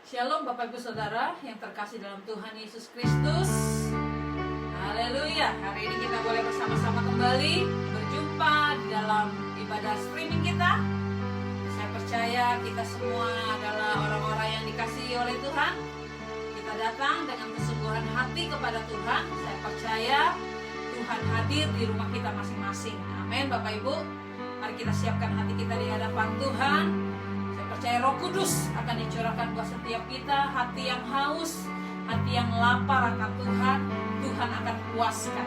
Shalom Bapak Ibu Saudara yang terkasih dalam Tuhan Yesus Kristus. Haleluya. Hari ini kita boleh bersama-sama kembali berjumpa di dalam ibadah streaming kita. Saya percaya kita semua adalah orang-orang yang dikasihi oleh Tuhan. Kita datang dengan kesungguhan hati kepada Tuhan. Saya percaya Tuhan hadir di rumah kita masing-masing. Amin Bapak Ibu. Mari kita siapkan hati kita di hadapan Tuhan. Percaya Roh Kudus akan dicurahkan buat setiap kita, hati yang haus, hati yang lapar akan Tuhan, Tuhan akan puaskan.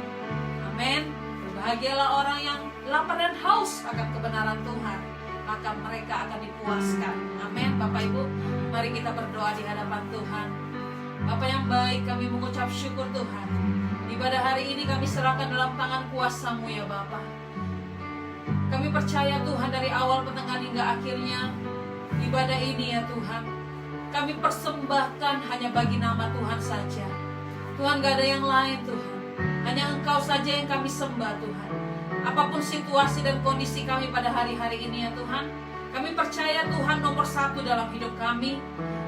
Amin. Berbahagialah orang yang lapar dan haus akan kebenaran Tuhan, maka mereka akan dipuaskan. Amin. Bapak Ibu, mari kita berdoa di hadapan Tuhan. Bapa yang baik, kami mengucap syukur Tuhan. Ibadah hari ini kami serahkan dalam tangan kuasa-Mu ya Bapa. Kami percaya Tuhan dari awal, pertengahan hingga akhirnya ibadah ini ya Tuhan, kami persembahkan hanya bagi nama Tuhan saja. Tuhan, gak ada yang lain Tuhan, hanya Engkau saja yang kami sembah Tuhan. Apapun situasi dan kondisi kami pada hari-hari ini ya Tuhan, kami percaya Tuhan nomor satu dalam hidup kami.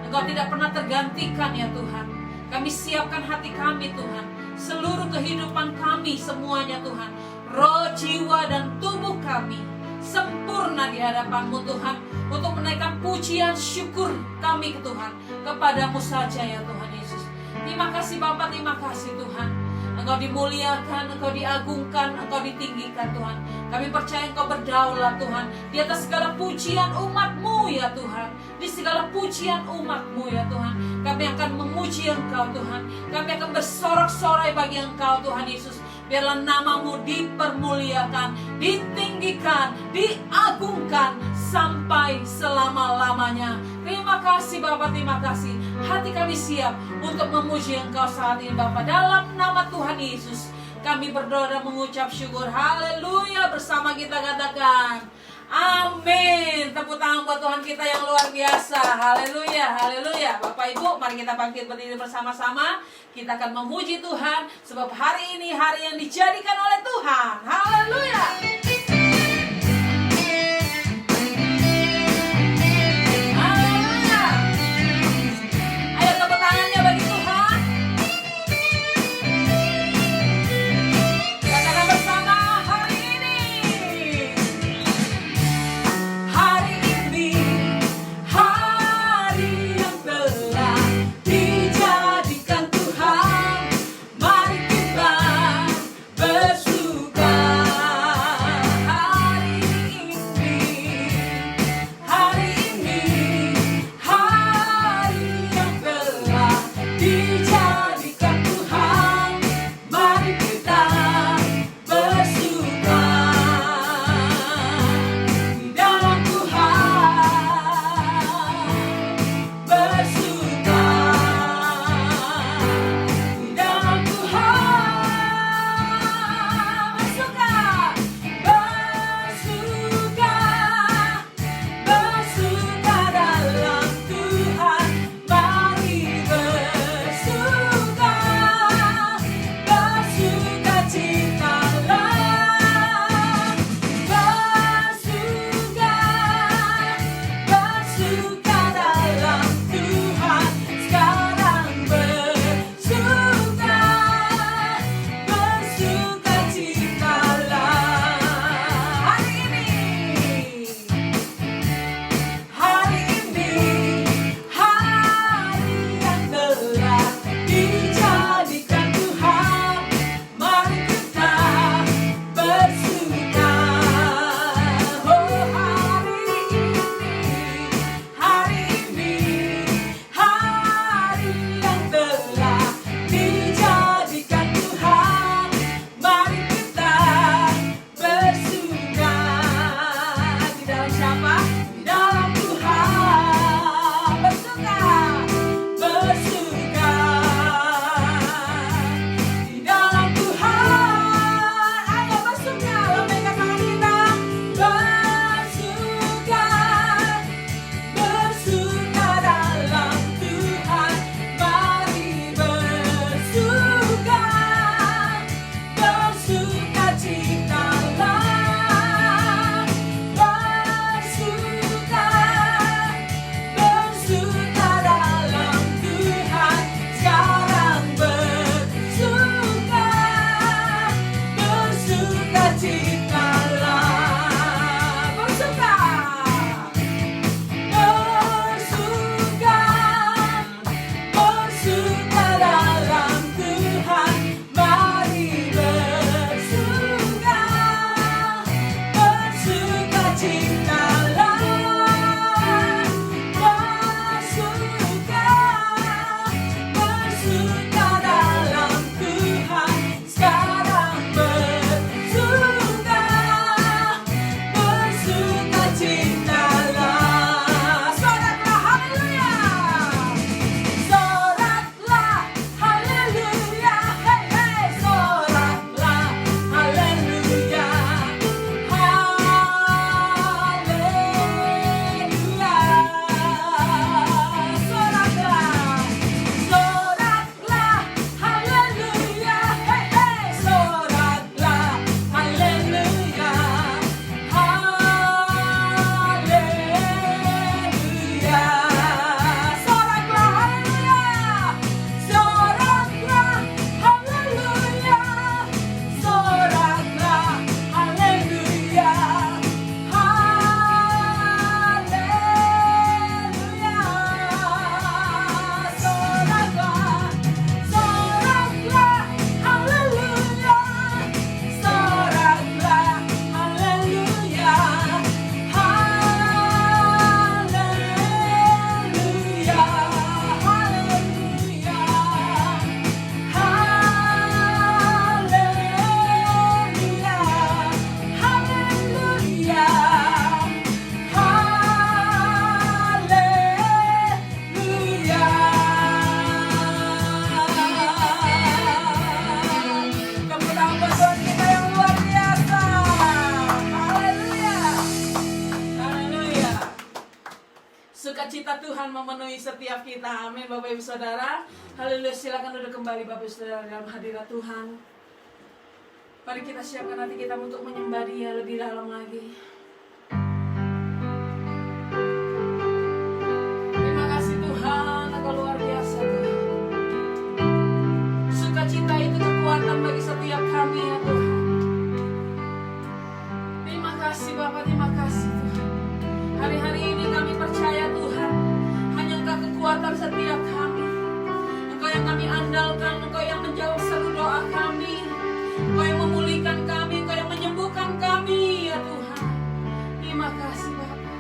Engkau tidak pernah tergantikan ya Tuhan. Kami siapkan hati kami Tuhan, seluruh kehidupan kami semuanya Tuhan, roh, jiwa dan tubuh kami sempurna di hadapan-Mu Tuhan, untuk menaikkan pujian syukur kami ke Tuhan, kepadamu saja ya Tuhan Yesus. Terima kasih Bapa, terima kasih Tuhan. Engkau dimuliakan, Engkau diagungkan, Engkau ditinggikan Tuhan. Kami percaya Engkau berdaulat Tuhan, di atas segala pujian umat-Mu ya Tuhan. Di segala pujian umat-Mu ya Tuhan, kami akan memuji Engkau Tuhan. Kami akan bersorak-sorai bagi Engkau Tuhan Yesus. Biarlah nama-Mu dipermuliakan, ditinggikan, diagungkan sampai selama-lamanya. Terima kasih Bapak, terima kasih. Hati kami siap untuk memuji Engkau saat ini Bapak. Dalam nama Tuhan Yesus kami berdoa dan mengucap syukur. Haleluya. Bersama kita katakan amin. Tepuk tangan buat Tuhan kita yang luar biasa. Haleluya, haleluya. Bapak Ibu, mari kita bangkit berdiri bersama-sama. Kita akan memuji Tuhan, sebab hari ini hari yang dijadikan oleh Tuhan. Haleluya. Haleluya. Ayo tepuk tangannya bagi Tuhan. Katakan bersama, hari ini. Hari ini, hari yang telah dijadikan Tuhan. Mari kita bersuka. Sukacita Tuhan memenuhi setiap kita. Amin Bapak Ibu Saudara. Haleluya, silakan duduk kembali Bapak Ibu Saudara dalam hadirat Tuhan. Mari kita siapkan hati kita untuk menyembah Dia lebih dalam lagi. Terima kasih Tuhan, Engkau luar biasa Tuhan. Sukacita itu kekuatan bagi setiap kami ya Tuhan. Terima kasih Bapak, terima kasih Tuhan. Hari-hari ini kami percaya Tuhan, hanya Engkau kekuatan setiap kami. Engkau yang kami andalkan, Engkau yang menjawab seru doa kami, Engkau yang memulihkan kami, Engkau yang menyembuhkan kami ya Tuhan. Terima kasih Bapak.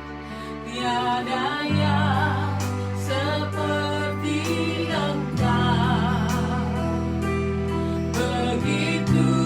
Tiada yang seperti Engkau, begitu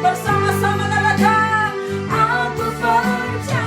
Bersama-sama katakan, aku percaya.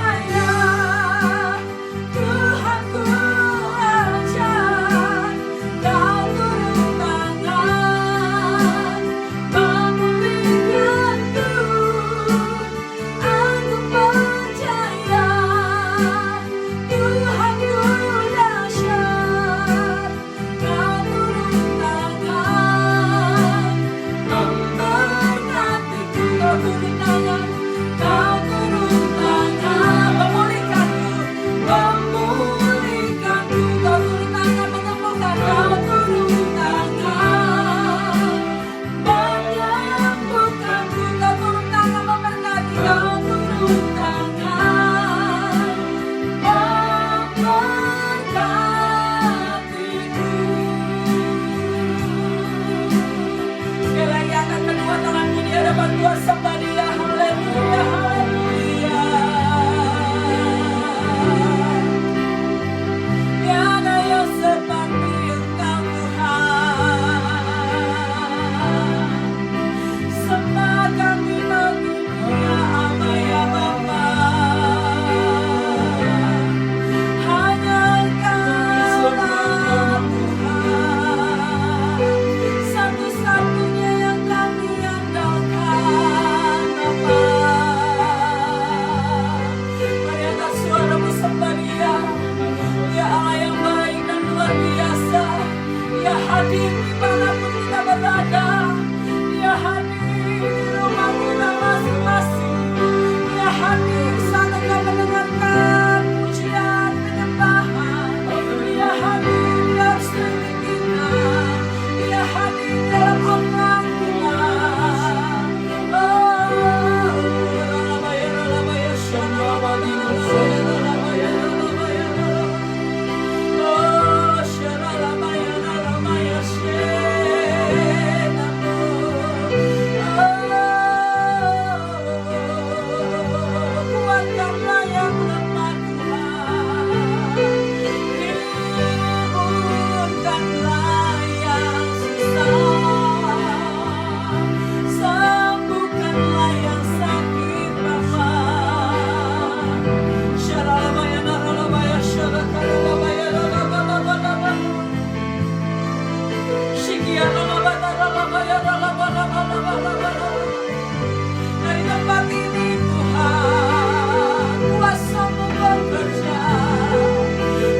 Dari tempat ini Tuhan, kuasa-Mu bekerja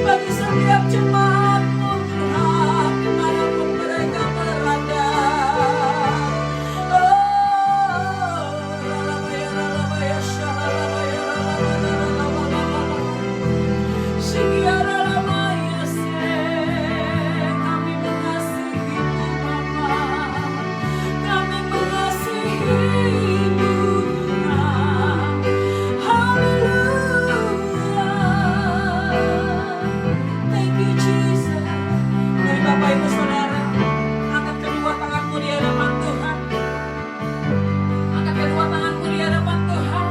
bagi setiap jemaat-Mu Tuhan, dimanapun mereka berada. Kami mengasihi-Mu Bapa, kami mengasihi-Mu Tuhan. Haleluya. Thank you Jesus. Dari Bapak Ibu Saudara, angkat kedua tanganmu di hadapan Tuhan. Angkat kedua tanganmu di hadapan Tuhan.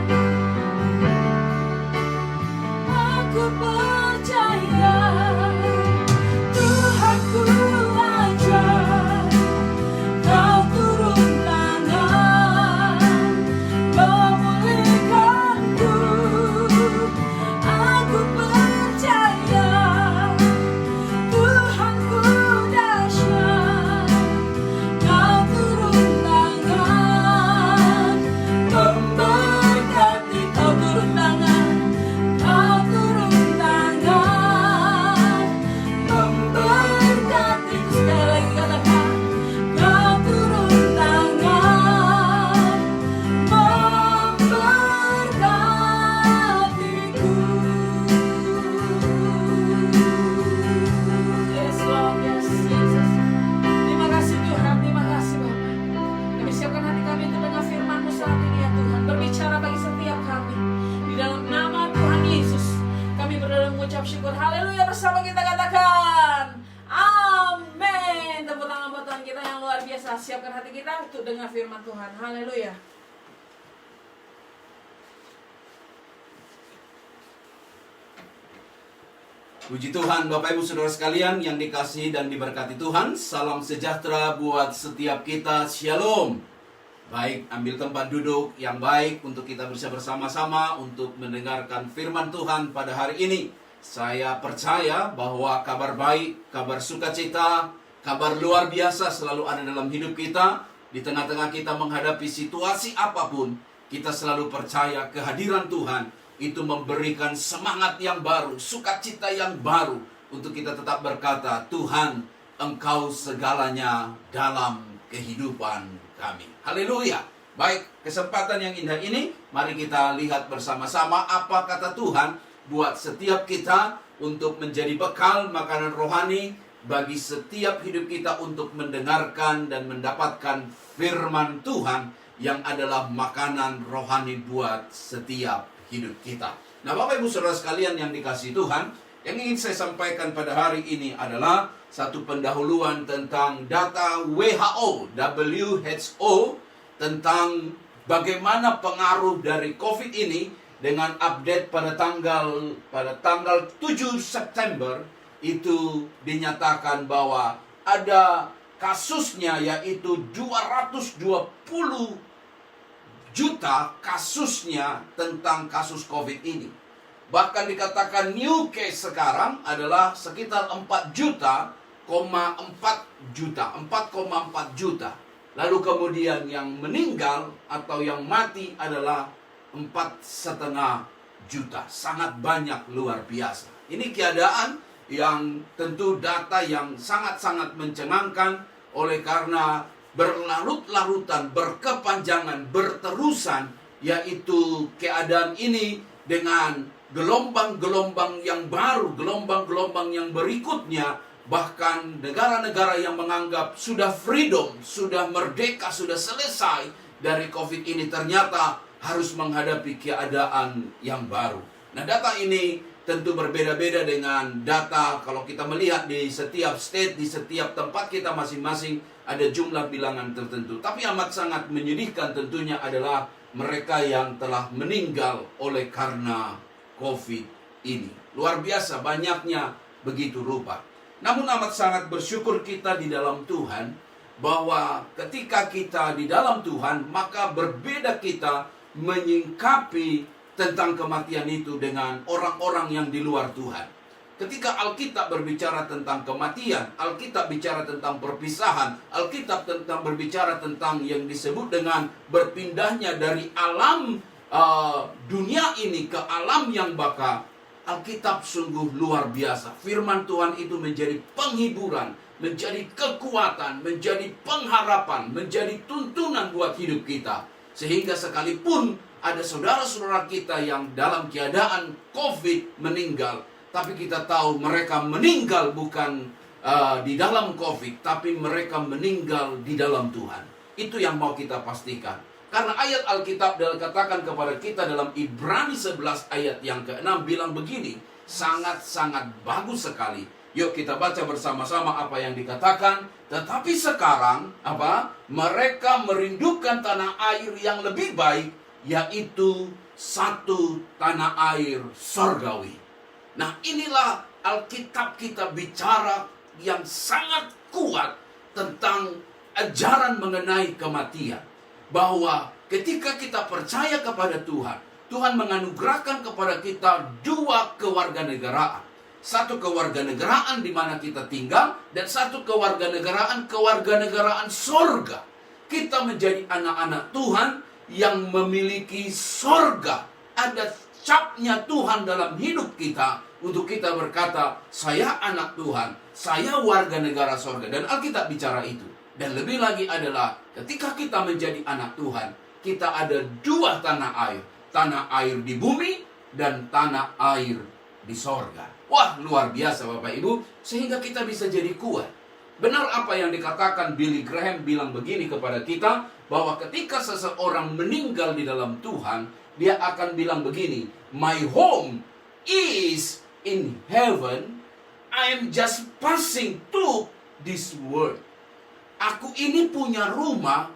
Aku percaya Tuhanku ajar, Kau turun tangan memulihkanku. Aku percaya Tuhanku dahsyat, Kau turun tangan memberkati. Kau turun tangan, Kau turun tangan memberkati. Sekali lagi katakan, Kau turun tangan memberkatiku. Yes Lord, yes Jesus. Terima kasih Tuhan, terima kasih Bapak. Kami siapkan hati kami untuk dengar firman-Mu saat ini ya Tuhan. Berbicara bagi setiap kami. Di dalam nama Tuhan Yesus, kami berdoa dan mengucap syukur. Haleluya, bersama kita katakan amin. Tepuk tangan buat Tuhan kita yang luar biasa. Siapkan hati kita untuk dengar firman Tuhan. Haleluya. Puji Tuhan, Bapak Ibu Saudara sekalian yang dikasihi dan diberkati Tuhan. Salam sejahtera buat setiap kita. Shalom. Baik, ambil tempat duduk yang baik untuk kita bisa bersama-sama untuk mendengarkan firman Tuhan pada hari ini. Saya percaya bahwa kabar baik, kabar sukacita, kabar luar biasa selalu ada dalam hidup kita. Di tengah-tengah kita menghadapi situasi apapun, kita selalu percaya kehadiran Tuhan itu memberikan semangat yang baru, sukacita yang baru untuk kita tetap berkata, Tuhan, Engkau segalanya dalam kehidupan kami. Haleluya. Baik, kesempatan yang indah ini, mari kita lihat bersama-sama apa kata Tuhan buat setiap kita untuk menjadi bekal makanan rohani bagi setiap hidup kita untuk mendengarkan dan mendapatkan firman Tuhan yang adalah makanan rohani buat setiap hidup kita. Nah, Bapak Ibu Saudara sekalian yang dikasihi Tuhan, yang ingin saya sampaikan pada hari ini adalah satu pendahuluan tentang data WHO tentang bagaimana pengaruh dari COVID ini dengan update pada tanggal 7 September itu dinyatakan bahwa ada kasusnya yaitu 220 juta kasusnya tentang kasus COVID ini. Bahkan dikatakan new case sekarang adalah sekitar 4,4 juta. Lalu kemudian yang meninggal atau yang mati adalah 4,5 juta. Sangat banyak, luar biasa. Ini keadaan yang tentu data yang sangat-sangat mencengangkan oleh karena berlarut-larutan, berkepanjangan, berterusan, yaitu keadaan ini dengan gelombang-gelombang yang baru, gelombang-gelombang yang berikutnya, bahkan negara-negara yang menganggap sudah freedom, sudah merdeka, sudah selesai dari COVID ini ternyata harus menghadapi keadaan yang baru. Nah, data ini tentu berbeda-beda dengan data kalau kita melihat di setiap state, di setiap tempat kita masing-masing ada jumlah bilangan tertentu. Tapi amat sangat menyedihkan tentunya adalah mereka yang telah meninggal oleh karena COVID ini. Luar biasa banyaknya begitu rupa. Namun amat sangat bersyukur kita di dalam Tuhan, bahwa ketika kita di dalam Tuhan, maka berbeda kita menyingkapi tentang kematian itu dengan orang-orang yang di luar Tuhan. Ketika Alkitab berbicara tentang kematian, Alkitab bicara tentang perpisahan, Alkitab berbicara tentang yang disebut dengan berpindahnya dari alam dunia ini ke alam yang baka. Alkitab sungguh luar biasa. Firman Tuhan itu menjadi penghiburan, menjadi kekuatan, menjadi pengharapan, menjadi tuntunan buat hidup kita. Sehingga sekalipun ada saudara-saudara kita yang dalam keadaan COVID meninggal, tapi kita tahu mereka meninggal bukan di dalam COVID, tapi mereka meninggal di dalam Tuhan. Itu yang mau kita pastikan. Karena ayat Alkitab dikatakan kepada kita dalam Ibrani 11 ayat yang ke-6 bilang begini, sangat-sangat bagus sekali. Yuk kita baca bersama-sama apa yang dikatakan. Tetapi sekarang mereka merindukan tanah air yang lebih baik, yaitu satu tanah air sorgawi. Nah, inilah Alkitab kita bicara yang sangat kuat tentang ajaran mengenai kematian. Bahwa ketika kita percaya kepada Tuhan, Tuhan menganugerahkan kepada kita dua kewarganegaraan. Satu kewarganegaraan di mana kita tinggal, dan satu kewarganegaraan sorga. Kita menjadi anak-anak Tuhan yang memiliki sorga. Ada capnya Tuhan dalam hidup kita untuk kita berkata, saya anak Tuhan, saya warga negara sorga. Dan Alkitab bicara itu. Dan lebih lagi adalah ketika kita menjadi anak Tuhan, kita ada dua tanah air. Tanah air di bumi dan tanah air di sorga. Wah, luar biasa Bapak Ibu. Sehingga kita bisa jadi kuat. Benar apa yang dikatakan Billy Graham bilang begini kepada kita, bahwa ketika seseorang meninggal di dalam Tuhan, dia akan bilang begini, my home is in heaven, I am just passing through this world. Aku ini punya rumah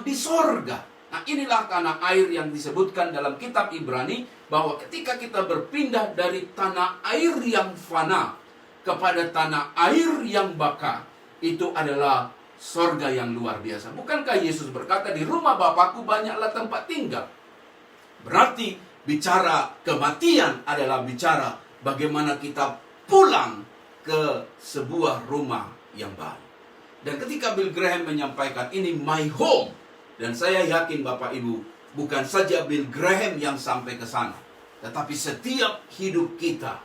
di sorga. Nah, inilah tanah air yang disebutkan dalam kitab Ibrani, bahwa ketika kita berpindah dari tanah air yang fana kepada tanah air yang baka, itu adalah sorga yang luar biasa. Bukankah Yesus berkata, di rumah Bapakku banyaklah tempat tinggal? Berarti bicara kematian adalah bicara bagaimana kita pulang ke sebuah rumah yang baru. Dan ketika Bill Graham menyampaikan ini my home, dan saya yakin Bapak Ibu, bukan saja Bill Graham yang sampai ke sana, tetapi setiap hidup kita,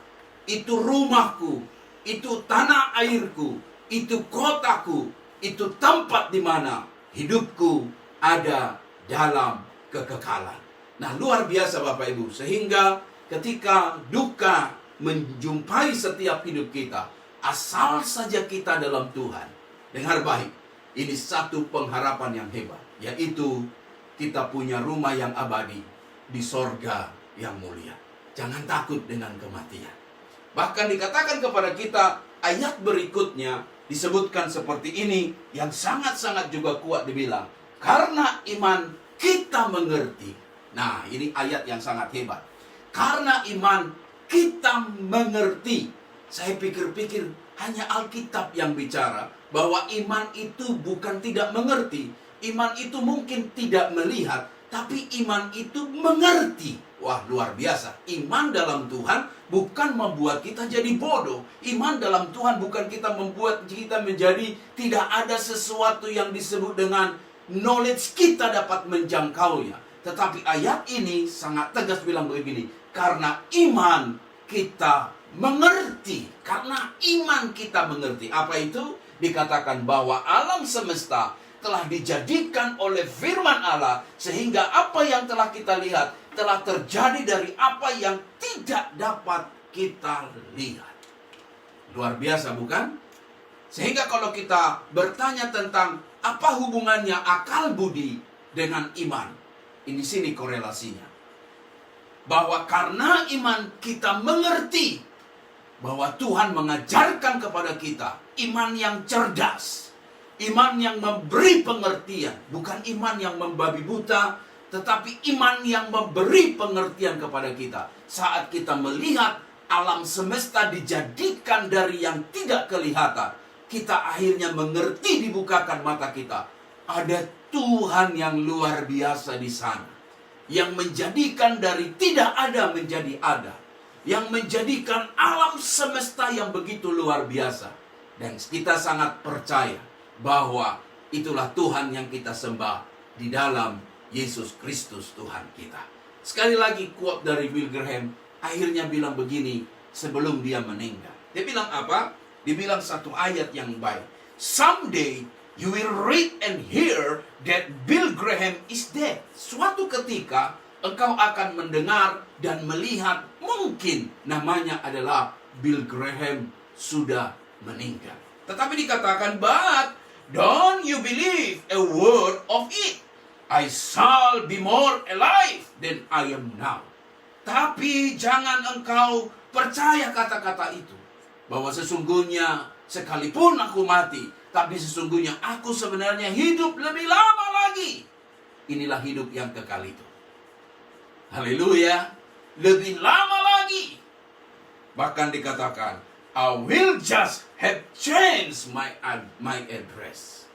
itu rumahku, itu tanah airku, itu kotaku, itu tempat di mana hidupku ada dalam kekekalan. Nah, luar biasa Bapak Ibu, sehingga ketika duka menjumpai setiap hidup kita, asal saja kita dalam Tuhan. Dengar baik, ini satu pengharapan yang hebat, yaitu kita punya rumah yang abadi di sorga yang mulia. Jangan takut dengan kematian. Bahkan dikatakan kepada kita, ayat berikutnya disebutkan seperti ini, yang sangat-sangat juga kuat dibilang, karena iman kita mengerti. Nah, ini ayat yang sangat hebat. Karena iman kita mengerti. Saya pikir-pikir hanya Alkitab yang bicara bahwa iman itu bukan tidak mengerti. Iman itu mungkin tidak melihat, tapi iman itu mengerti. Wah, luar biasa. Iman dalam Tuhan bukan membuat kita jadi bodoh. Iman dalam Tuhan bukan kita membuat kita menjadi tidak ada sesuatu yang disebut dengan knowledge kita dapat menjangkaunya. Tetapi ayat ini sangat tegas bilang begini, karena iman kita mengerti. Karena iman kita mengerti. Apa itu? Dikatakan bahwa alam semesta telah dijadikan oleh firman Allah, sehingga apa yang telah kita lihat telah terjadi dari apa yang tidak dapat kita lihat. Luar biasa bukan? Sehingga kalau kita bertanya tentang apa hubungannya akal budi dengan iman, ini sini korelasinya. bahwa karena iman kita mengerti bahwa Tuhan mengajarkan kepada kita iman yang cerdas, iman yang memberi pengertian, bukan iman yang membabi buta, tetapi iman yang memberi pengertian kepada kita. Saat kita melihat alam semesta dijadikan dari yang tidak kelihatan, kita akhirnya mengerti, dibukakan mata kita. Ada Tuhan yang luar biasa di sana, yang menjadikan dari tidak ada menjadi ada, yang menjadikan alam semesta yang begitu luar biasa. Dan kita sangat percaya bahwa itulah Tuhan yang kita sembah di dalam Yesus Kristus Tuhan kita. Sekali lagi quote dari Bill Graham, akhirnya bilang begini sebelum dia meninggal. Dia bilang apa? Dia bilang satu ayat yang baik. Someday you will read and hear that Bill Graham is dead. Suatu ketika engkau akan mendengar dan melihat mungkin namanya adalah Bill Graham sudah meninggal. Tetapi dikatakan, but don't you believe a word of it. I shall be more alive than I am now. Tapi jangan engkau percaya kata-kata itu, bahwa sesungguhnya sekalipun aku mati, tapi sesungguhnya aku sebenarnya hidup lebih lama lagi. Inilah hidup yang kekal itu. Haleluya. Lebih lama lagi. Bahkan dikatakan, I will just have changed my address.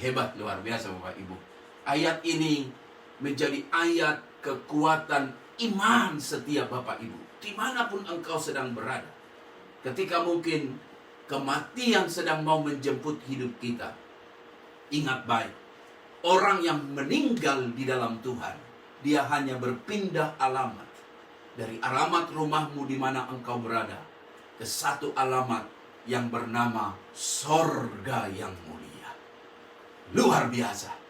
Hebat, luar biasa Bapak Ibu. Ayat ini menjadi ayat kekuatan iman setiap Bapak Ibu. Dimanapun engkau sedang berada. Ketika mungkin kematian sedang mau menjemput hidup kita, ingat baik, orang yang meninggal di dalam Tuhan, dia hanya berpindah alamat. Dari alamat rumahmu di mana engkau berada, ke satu alamat yang bernama sorga yang mulia. Luar biasa.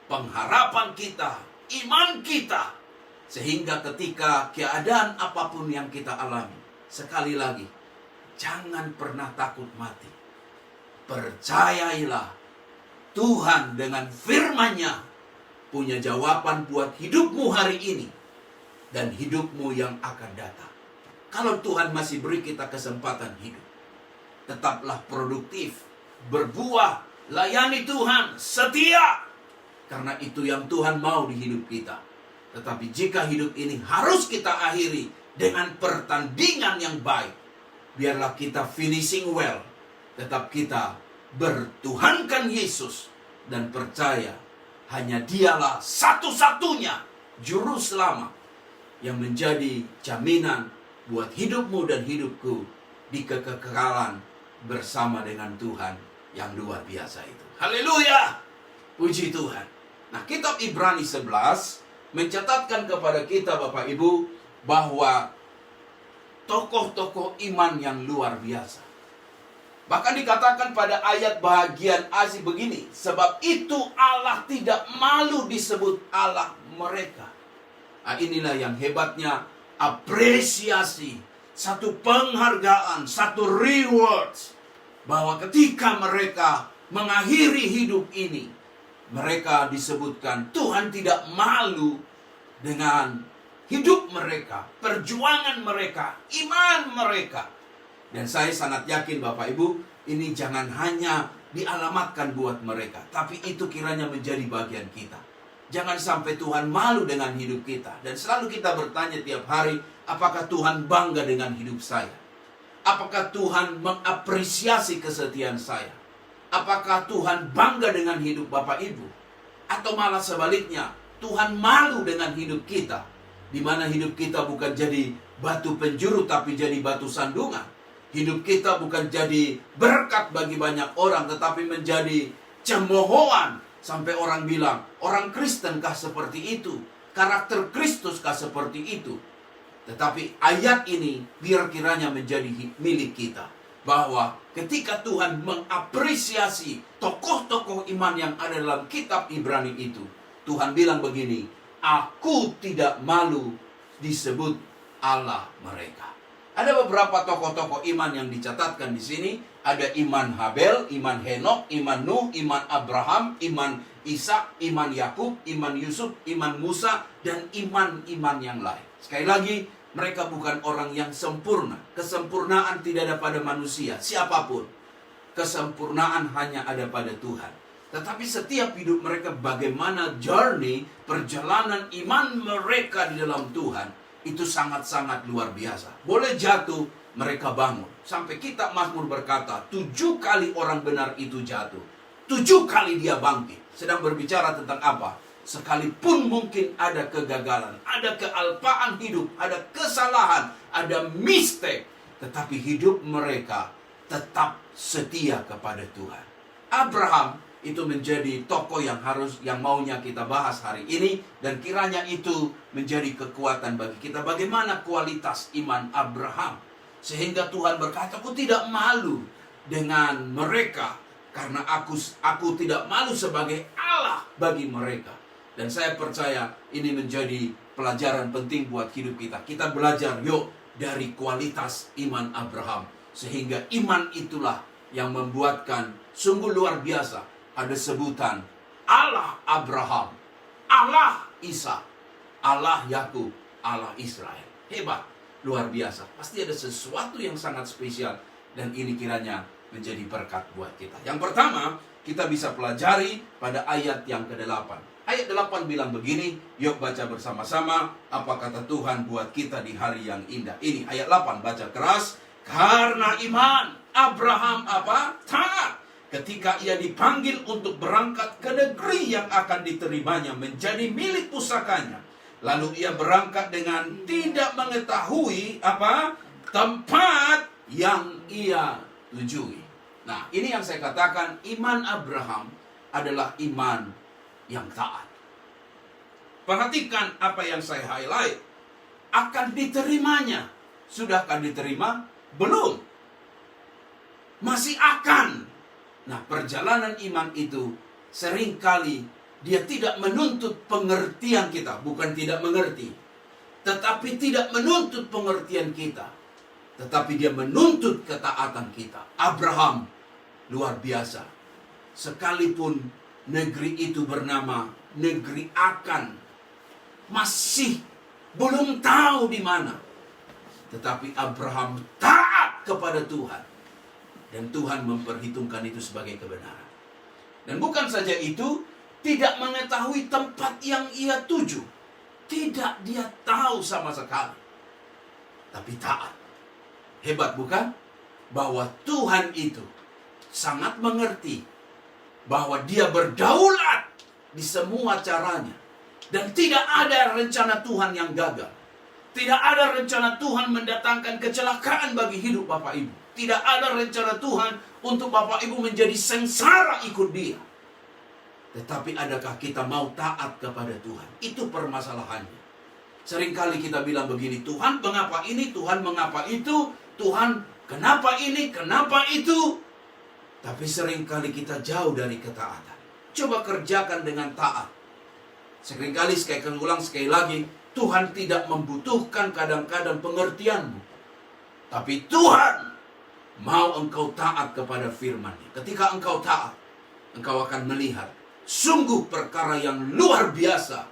Pengharapan kita, iman kita, sehingga ketika keadaan apapun yang kita alami, sekali lagi, jangan pernah takut mati. Percayailah, Tuhan dengan firman-Nya punya jawaban buat hidupmu hari ini dan hidupmu yang akan datang. Kalau Tuhan masih beri kita kesempatan hidup, tetaplah produktif, berbuah, layani Tuhan, setia. Karena itu yang Tuhan mau di hidup kita. Tetapi jika hidup ini harus kita akhiri dengan pertandingan yang baik, biarlah kita finishing well. Tetap kita bertuhankan Yesus dan percaya hanya Dialah satu-satunya juru selamat yang menjadi jaminan buat hidupmu dan hidupku di kekekalan bersama dengan Tuhan yang luar biasa itu. Haleluya! Puji Tuhan. Nah, kitab Ibrani 11 mencatatkan kepada kita Bapak Ibu bahwa tokoh-tokoh iman yang luar biasa. Bahkan dikatakan pada ayat bahagian asli begini, sebab itu Allah tidak malu disebut Allah mereka. Nah, inilah yang hebatnya apresiasi, satu penghargaan, satu reward, bahwa ketika mereka mengakhiri hidup ini, mereka disebutkan Tuhan tidak malu dengan hidup mereka, perjuangan mereka, iman mereka. Dan saya sangat yakin Bapak Ibu, ini jangan hanya dialamatkan buat mereka, tapi itu kiranya menjadi bagian kita. Jangan sampai Tuhan malu dengan hidup kita. Dan selalu kita bertanya tiap hari, apakah Tuhan bangga dengan hidup saya? Apakah Tuhan mengapresiasi kesetiaan saya? Apakah Tuhan bangga dengan hidup Bapak Ibu? Atau malah sebaliknya, Tuhan malu dengan hidup kita, di mana hidup kita bukan jadi batu penjuru, tapi jadi batu sandungan. Hidup kita bukan jadi berkat bagi banyak orang, tetapi menjadi cemoohan. Sampai orang bilang, orang Kristenkah seperti itu? Karakter Kristuskah seperti itu? Tetapi ayat ini biar kiranya menjadi milik kita. Bahwa ketika Tuhan mengapresiasi tokoh-tokoh iman yang ada dalam kitab Ibrani itu, Tuhan bilang begini, aku tidak malu disebut Allah mereka. Ada beberapa tokoh-tokoh iman yang dicatatkan di sini. Ada iman Habel, iman Henok, iman Nuh, iman Abraham, iman Ishak, iman Yakub, iman Yusuf, iman Musa, dan iman-iman yang lain. Sekali lagi, mereka bukan orang yang sempurna. Kesempurnaan tidak ada pada manusia, siapapun. Kesempurnaan hanya ada pada Tuhan. Tetapi setiap hidup mereka, bagaimana journey, perjalanan iman mereka di dalam Tuhan, itu sangat-sangat luar biasa. Boleh jatuh, mereka bangun. Sampai kitab Mazmur berkata, 7 kali orang benar itu jatuh, 7 kali dia bangkit. Sedang berbicara tentang apa? Sekalipun mungkin ada kegagalan, ada kealpaan hidup, ada kesalahan, ada mistake, tetapi hidup mereka tetap setia kepada Tuhan. Abraham itu menjadi tokoh yang maunya kita bahas hari ini, dan kiranya itu menjadi kekuatan bagi kita. Bagaimana kualitas iman Abraham sehingga Tuhan berkata, aku tidak malu dengan mereka, karena aku tidak malu sebagai Allah bagi mereka. Dan saya percaya ini menjadi pelajaran penting buat hidup kita. Kita belajar yuk dari kualitas iman Abraham, sehingga iman itulah yang membuatkan sungguh luar biasa. Ada sebutan Allah Abraham, Allah Ishak, Allah Yakub, Allah Israel. Hebat, luar biasa. Pasti ada sesuatu yang sangat spesial, dan ini kiranya menjadi berkat buat kita. Yang pertama, kita bisa pelajari pada ayat yang ke-8. Ayat 8 bilang begini, yuk baca bersama-sama apa kata Tuhan buat kita di hari yang indah ini. Ayat 8, baca keras. Karena iman Abraham taat ketika ia dipanggil untuk berangkat ke negeri yang akan diterimanya menjadi milik pusakanya. Lalu ia berangkat dengan tidak mengetahui tempat yang ia tujui. Nah, ini yang saya katakan, iman Abraham adalah iman yang taat. Perhatikan apa yang saya highlight. Akan diterimanya. Sudahkah diterima? Belum. Masih akan. Nah, perjalanan iman itu seringkali dia tidak menuntut pengertian kita. Bukan tidak mengerti, tetapi tidak menuntut pengertian kita, tetapi dia menuntut ketaatan kita. Abraham luar biasa. Sekalipun negeri itu bernama negeri akan, masih belum tahu di mana, tetapi Abraham taat kepada Tuhan, dan Tuhan memperhitungkan itu sebagai kebenaran. Dan bukan saja itu, tidak mengetahui tempat yang ia tuju. Tidak, dia tahu sama sekali, tapi taat. Hebat bukan? Bahwa Tuhan itu sangat mengerti bahwa dia berdaulat di semua caranya. Dan tidak ada rencana Tuhan yang gagal. Tidak ada rencana Tuhan mendatangkan kecelakaan bagi hidup Bapak Ibu. Tidak ada rencana Tuhan untuk Bapak Ibu menjadi sengsara ikut dia. Tetapi adakah kita mau taat kepada Tuhan? Itu permasalahannya. Seringkali kita bilang begini, Tuhan mengapa ini, Tuhan mengapa itu, Tuhan kenapa ini, kenapa itu. Tapi seringkali kita jauh dari ketaatan. Coba kerjakan dengan taat. Seringkali, sekali lagi, Tuhan tidak membutuhkan kadang-kadang pengertianmu. Tapi Tuhan mau engkau taat kepada firman-Nya. Ketika engkau taat, engkau akan melihat sungguh perkara yang luar biasa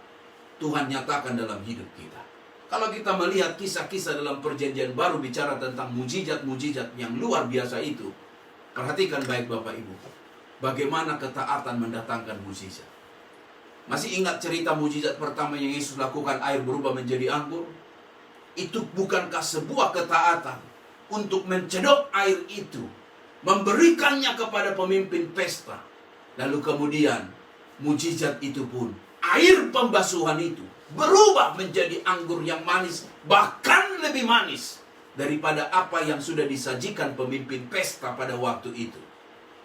Tuhan nyatakan dalam hidup kita. Kalau kita melihat kisah-kisah dalam perjanjian baru bicara tentang mujizat-mujizat yang luar biasa itu, perhatikan baik Bapak Ibu, bagaimana ketaatan mendatangkan mujizat. Masih ingat cerita mujizat pertama yang Yesus lakukan, air berubah menjadi anggur? Itu bukankah sebuah ketaatan untuk mencedok air itu, memberikannya kepada pemimpin pesta? Lalu kemudian mujizat itu pun, air pembasuhan itu berubah menjadi anggur yang manis, bahkan lebih manis daripada apa yang sudah disajikan pemimpin pesta pada waktu itu.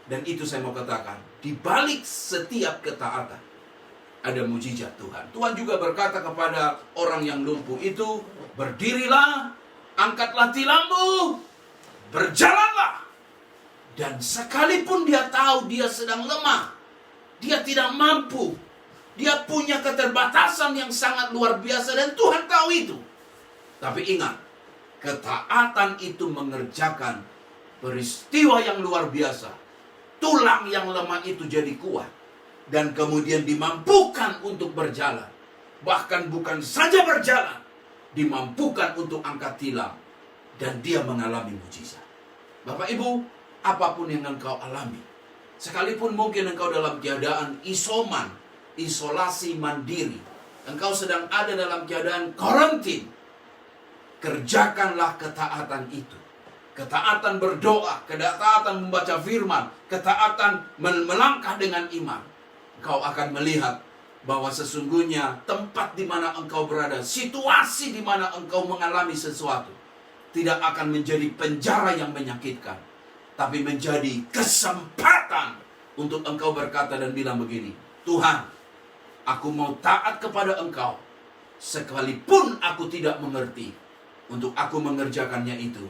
Dan itu saya mau katakan, di balik setiap ketaatan ada mujizat Tuhan. Tuhan juga berkata kepada orang yang lumpuh itu, berdirilah, angkatlah tilammu, berjalanlah. Dan sekalipun dia tahu dia sedang lemah, dia tidak mampu, dia punya keterbatasan yang sangat luar biasa, dan Tuhan tahu itu. Tapi ingat, ketaatan itu mengerjakan peristiwa yang luar biasa. Tulang yang lemah itu jadi kuat. dan kemudian dimampukan untuk berjalan. Bahkan bukan saja berjalan, dimampukan untuk angkat tilam, dan dia mengalami mujizat. Bapak Ibu, apapun yang engkau alami, sekalipun mungkin engkau dalam keadaan isoman, isolasi mandiri, engkau sedang ada dalam keadaan karantin, kerjakanlah ketaatan itu. Ketaatan berdoa, ketaatan membaca firman, ketaatan melangkah dengan iman. Engkau akan melihat bahwa sesungguhnya tempat di mana engkau berada, situasi di mana engkau mengalami sesuatu, tidak akan menjadi penjara yang menyakitkan, tapi menjadi kesempatan untuk engkau berkata dan bilang begini, Tuhan, aku mau taat kepada engkau, sekalipun aku tidak mengerti, untuk aku mengerjakannya itu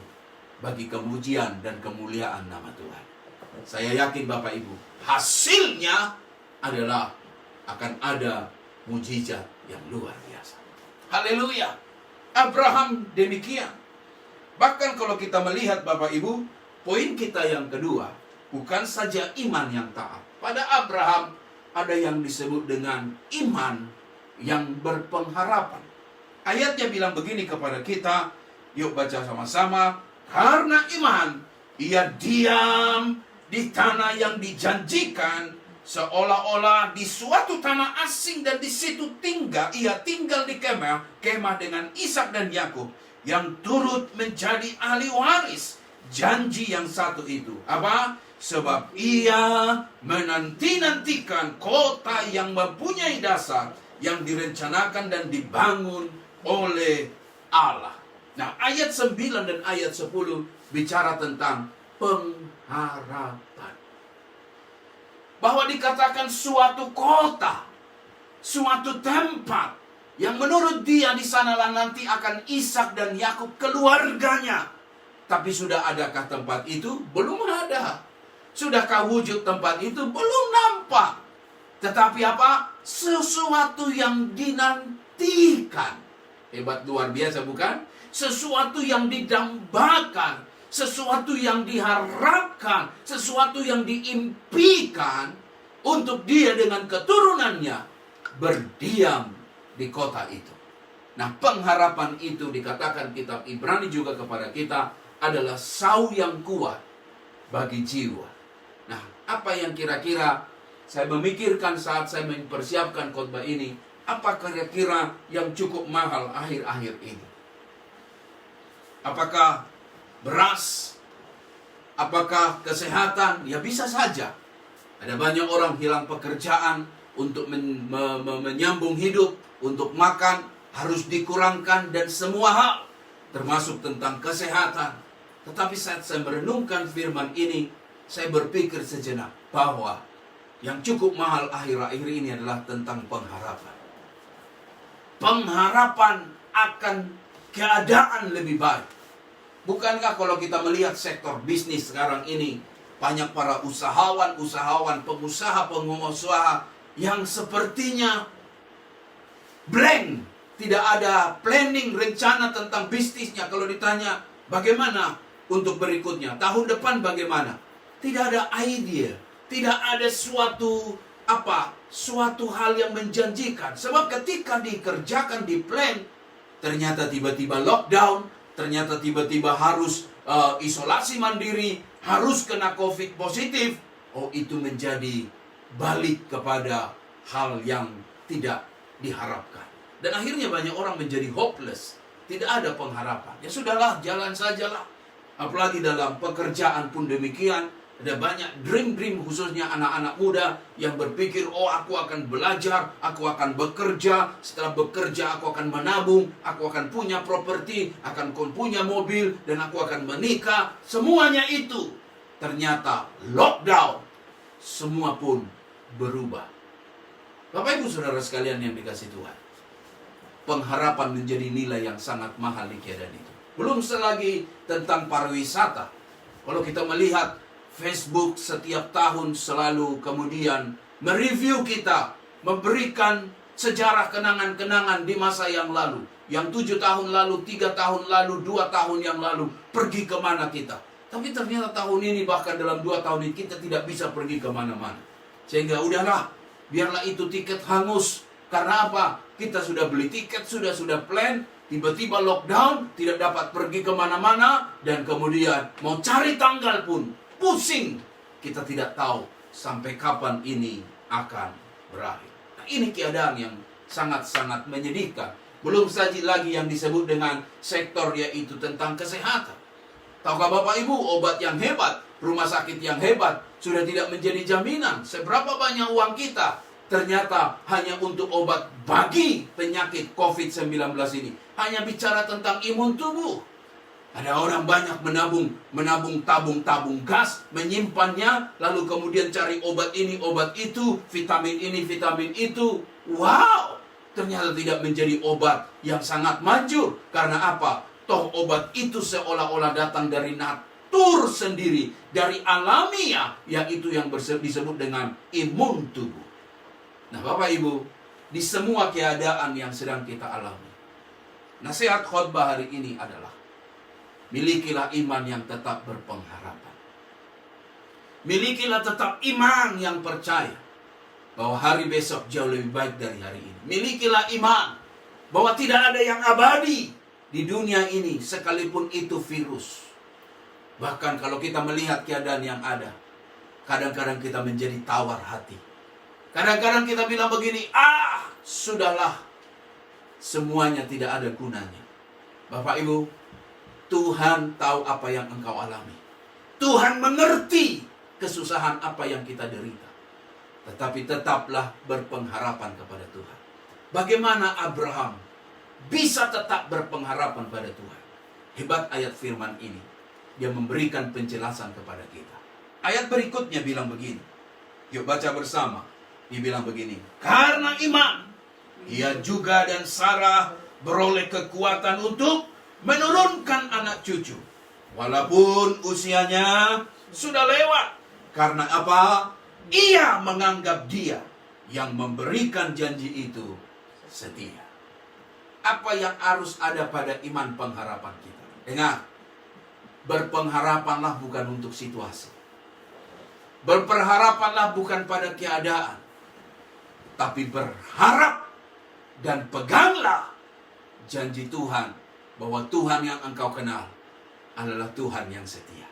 bagi kemujian dan kemuliaan nama Tuhan. Saya yakin Bapak Ibu, hasilnya adalah akan ada mujizat yang luar biasa. Haleluya. Abraham demikian. Bahkan kalau kita melihat Bapak Ibu, poin kita yang kedua, bukan saja iman yang taat. Pada Abraham ada yang disebut dengan iman yang berpengharapan. Ayatnya bilang begini kepada kita, yuk baca sama-sama. Karena iman, ia diam di tanah yang dijanjikan, seolah-olah di suatu tanah asing, dan di situ ia tinggal di kemah dengan Ishak dan Yakub, yang turut menjadi ahli waris janji yang satu itu. Apa? Sebab ia menanti-nantikan kota yang mempunyai dasar, yang direncanakan dan dibangun oleh Allah. Nah, ayat 9 dan ayat 10 bicara tentang pengharapan. Bahwa dikatakan suatu kota, suatu tempat, yang menurut dia di sanalah nanti akan Ishak dan Yakub keluarganya. Tapi sudah adakah tempat itu? Belum ada. Sudahkah wujud tempat itu? Belum nampak. Tetapi apa? Sesuatu yang dinantikan. Hebat, luar biasa bukan? Sesuatu yang didambakan, sesuatu yang diharapkan, sesuatu yang diimpikan untuk dia dengan keturunannya berdiam di kota itu. Nah, pengharapan itu dikatakan kitab Ibrani juga kepada kita adalah sau yang kuat bagi jiwa. Nah, apa yang kira-kira saya memikirkan saat saya mempersiapkan khotbah ini? Apa kira-kira yang cukup mahal akhir-akhir ini? Apakah beras? Apakah kesehatan? Ya bisa saja. Ada banyak orang hilang pekerjaan, untuk menyambung hidup, untuk makan, harus dikurangkan dan semua hal, termasuk tentang kesehatan. Tetapi saat saya merenungkan firman ini, saya berpikir sejenak bahwa yang cukup mahal akhir-akhir ini adalah tentang pengharapan. Pengharapan akan keadaan lebih baik. Bukankah kalau kita melihat sektor bisnis sekarang ini, banyak para usahawan, pengusaha yang sepertinya blank, tidak ada planning, rencana tentang bisnisnya. Kalau ditanya bagaimana untuk berikutnya, tahun depan bagaimana, tidak ada idea, tidak ada suatu hal yang menjanjikan. Sebab ketika dikerjakan, di plan, ternyata tiba-tiba lockdown, ternyata tiba-tiba harus isolasi mandiri, harus kena COVID positif. Oh, itu menjadi balik kepada hal yang tidak diharapkan. Dan akhirnya banyak orang menjadi hopeless. Tidak ada pengharapan. Ya sudahlah, jalan sajalah. Apalagi dalam pekerjaan pun demikian. Ada banyak dream khususnya anak-anak muda yang berpikir, oh aku akan belajar, aku akan bekerja, setelah bekerja aku akan menabung, aku akan punya properti, akan punya mobil, dan aku akan menikah. Semuanya itu ternyata lockdown, semua pun berubah. Bapak Ibu Saudara sekalian yang dikasihi Tuhan, pengharapan menjadi nilai yang sangat mahal di keadaan itu. Belum selagi tentang pariwisata. Kalau kita melihat Facebook setiap tahun selalu kemudian mereview kita, memberikan sejarah kenangan-kenangan di masa yang lalu. Yang 7 tahun lalu, 3 tahun lalu, 2 tahun yang lalu, pergi kemana kita. Tapi ternyata tahun ini, bahkan dalam 2 tahun ini, kita tidak bisa pergi kemana-mana. Sehingga udahlah, Biarlah itu tiket hangus. Karena apa? Kita sudah beli tiket, sudah plan, tiba-tiba lockdown, tidak dapat pergi kemana-mana, dan kemudian mau cari tanggal pun pusing. Kita tidak tahu sampai kapan ini akan berakhir. Nah, ini keadaan yang sangat-sangat menyedihkan. Belum saja lagi yang disebut dengan sektor, yaitu tentang kesehatan. Tahukah Bapak Ibu, obat yang hebat, rumah sakit yang hebat, sudah tidak menjadi jaminan. Seberapa banyak uang kita ternyata hanya untuk obat bagi penyakit COVID-19 ini. Hanya bicara tentang imun tubuh. Ada orang banyak menabung tabung gas, menyimpannya, lalu kemudian cari obat ini, obat itu, vitamin ini, vitamin itu. Wow, ternyata tidak menjadi obat yang sangat manjur. Karena apa? Toh obat itu seolah-olah datang dari natur sendiri, dari alamiah, yaitu yang disebut dengan imun tubuh. Nah, Bapak Ibu, di semua keadaan yang sedang kita alami, nasihat khotbah hari ini adalah milikilah iman yang tetap berpengharapan. Milikilah tetap iman yang percaya bahwa hari besok jauh lebih baik dari hari ini. Milikilah iman bahwa tidak ada yang abadi di dunia ini, sekalipun itu virus. Bahkan kalau kita melihat keadaan yang ada, kadang-kadang kita menjadi tawar hati. Kadang-kadang kita bilang begini, sudahlah, semuanya tidak ada gunanya. Bapak Ibu, Tuhan tahu apa yang engkau alami. Tuhan mengerti kesusahan apa yang kita derita. Tetapi tetaplah berpengharapan kepada Tuhan. Bagaimana Abraham bisa tetap berpengharapan pada Tuhan? Hebat ayat firman ini. Dia memberikan penjelasan kepada kita. Ayat berikutnya bilang begini. Yuk baca bersama. Dia bilang begini. Karena iman, ia juga dan Sarah beroleh kekuatan untuk menurunkan anak cucu. Walaupun usianya sudah lewat. Karena apa? Ia menganggap dia yang memberikan janji itu setia. Apa yang harus ada pada iman pengharapan kita? Dengar. Berpengharapanlah bukan untuk situasi. Berpengharapanlah bukan pada keadaan. Tapi berharap dan peganglah janji Tuhan bahwa Tuhan yang engkau kenal adalah Tuhan yang setia.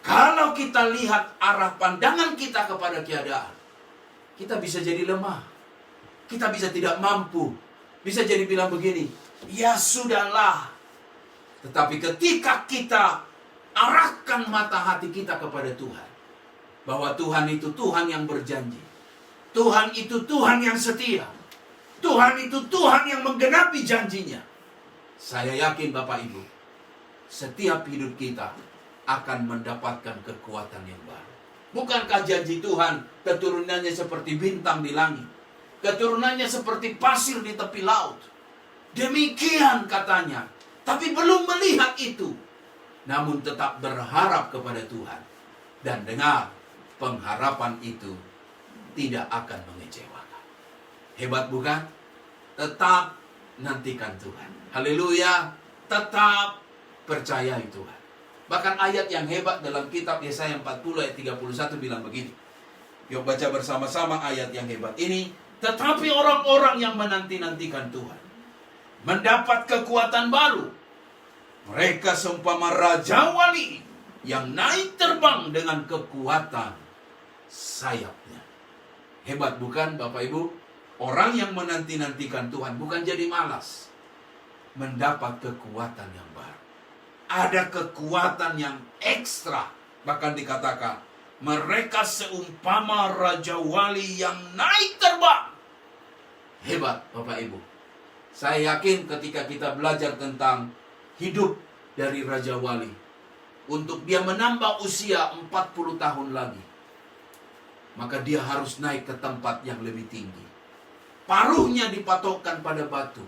Kalau kita lihat arah pandangan kita kepada keadaan, kita bisa jadi lemah. Kita bisa tidak mampu. Bisa jadi bilang begini, ya sudahlah. Tetapi ketika kita arahkan mata hati kita kepada Tuhan, bahwa Tuhan itu Tuhan yang berjanji. Tuhan itu Tuhan yang setia. Tuhan itu Tuhan yang menggenapi janjinya. Saya yakin Bapak Ibu, setiap hidup kita akan mendapatkan kekuatan yang baru. Bukankah janji Tuhan keturunannya seperti bintang di langit, keturunannya seperti pasir di tepi laut? Demikian katanya. Tapi belum melihat itu. Namun tetap berharap kepada Tuhan. Dan dengar, pengharapan itu tidak akan mengecewakan. Hebat bukan? Tetap nantikan Tuhan. Haleluya. Tetap percayai Tuhan. Bahkan ayat yang hebat dalam kitab Yesaya 40 ayat 31 bilang begini. Yuk baca bersama-sama ayat yang hebat ini. Tetapi orang-orang yang menanti-nantikan Tuhan mendapat kekuatan baru. Mereka seumpama raja wali yang naik terbang dengan kekuatan sayapnya. Hebat bukan Bapak Ibu? Orang yang menanti-nantikan Tuhan bukan jadi malas. Mendapat kekuatan yang baru. Ada kekuatan yang ekstra. Bahkan dikatakan, mereka seumpama raja wali yang naik terbang. Hebat Bapak Ibu. Saya yakin ketika kita belajar tentang hidup dari raja wali, untuk dia menambah usia 40 tahun lagi, maka dia harus naik ke tempat yang lebih tinggi. Paruhnya dipatokkan pada batu.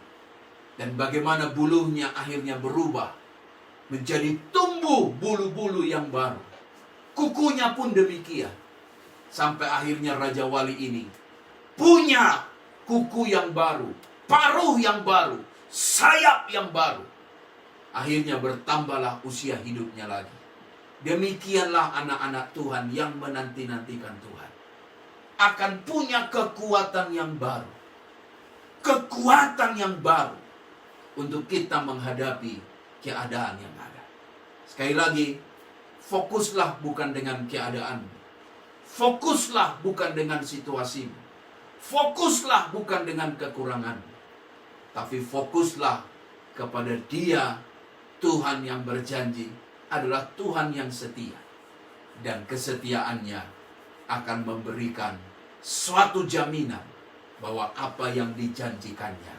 Dan bagaimana bulunya akhirnya berubah menjadi tumbuh bulu-bulu yang baru. Kukunya pun demikian. Sampai akhirnya raja wali ini punya kuku yang baru, paruh yang baru, sayap yang baru. Akhirnya bertambahlah usia hidupnya lagi. Demikianlah anak-anak Tuhan yang menanti-nantikan Tuhan. akan punya kekuatan yang baru. Kekuatan yang baru untuk kita menghadapi keadaan yang ada. Sekali lagi, fokuslah bukan dengan keadaan. Fokuslah bukan dengan situasimu. Fokuslah bukan dengan kekurangan. Tapi fokuslah kepada Dia, Tuhan yang berjanji adalah Tuhan yang setia. Dan kesetiaannya akan memberikan suatu jaminan bahwa apa yang dijanjikannya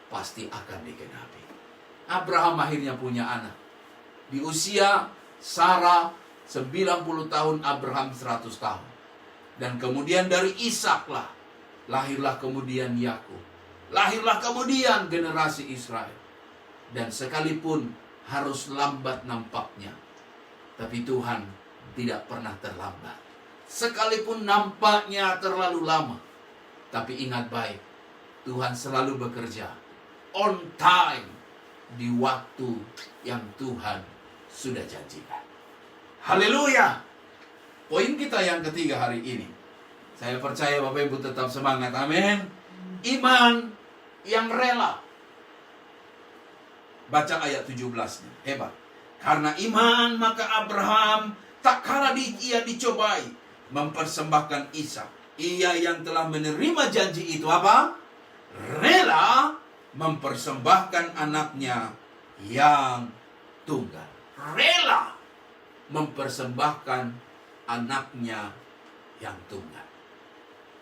pasti akan digenapi. Abraham akhirnya punya anak. Di usia Sarah 90 tahun, Abraham 100 tahun. Dan kemudian dari Ishak lahirlah kemudian Yakub. Lahirlah kemudian generasi Israel. Dan sekalipun harus lambat nampaknya, tapi Tuhan tidak pernah terlambat. Sekalipun nampaknya terlalu lama, tapi ingat baik, Tuhan selalu bekerja on time, di waktu yang Tuhan sudah janjikan. Haleluya. Poin kita yang ketiga hari ini, saya percaya Bapak Ibu tetap semangat, amin. Iman yang rela. Baca ayat 17-nya, hebat. Karena iman maka Abraham tak kala ia dicobai mempersembahkan Ishak. Ia yang telah menerima janji itu apa? Rela mempersembahkan anaknya yang tunggal. Rela mempersembahkan anaknya yang tunggal.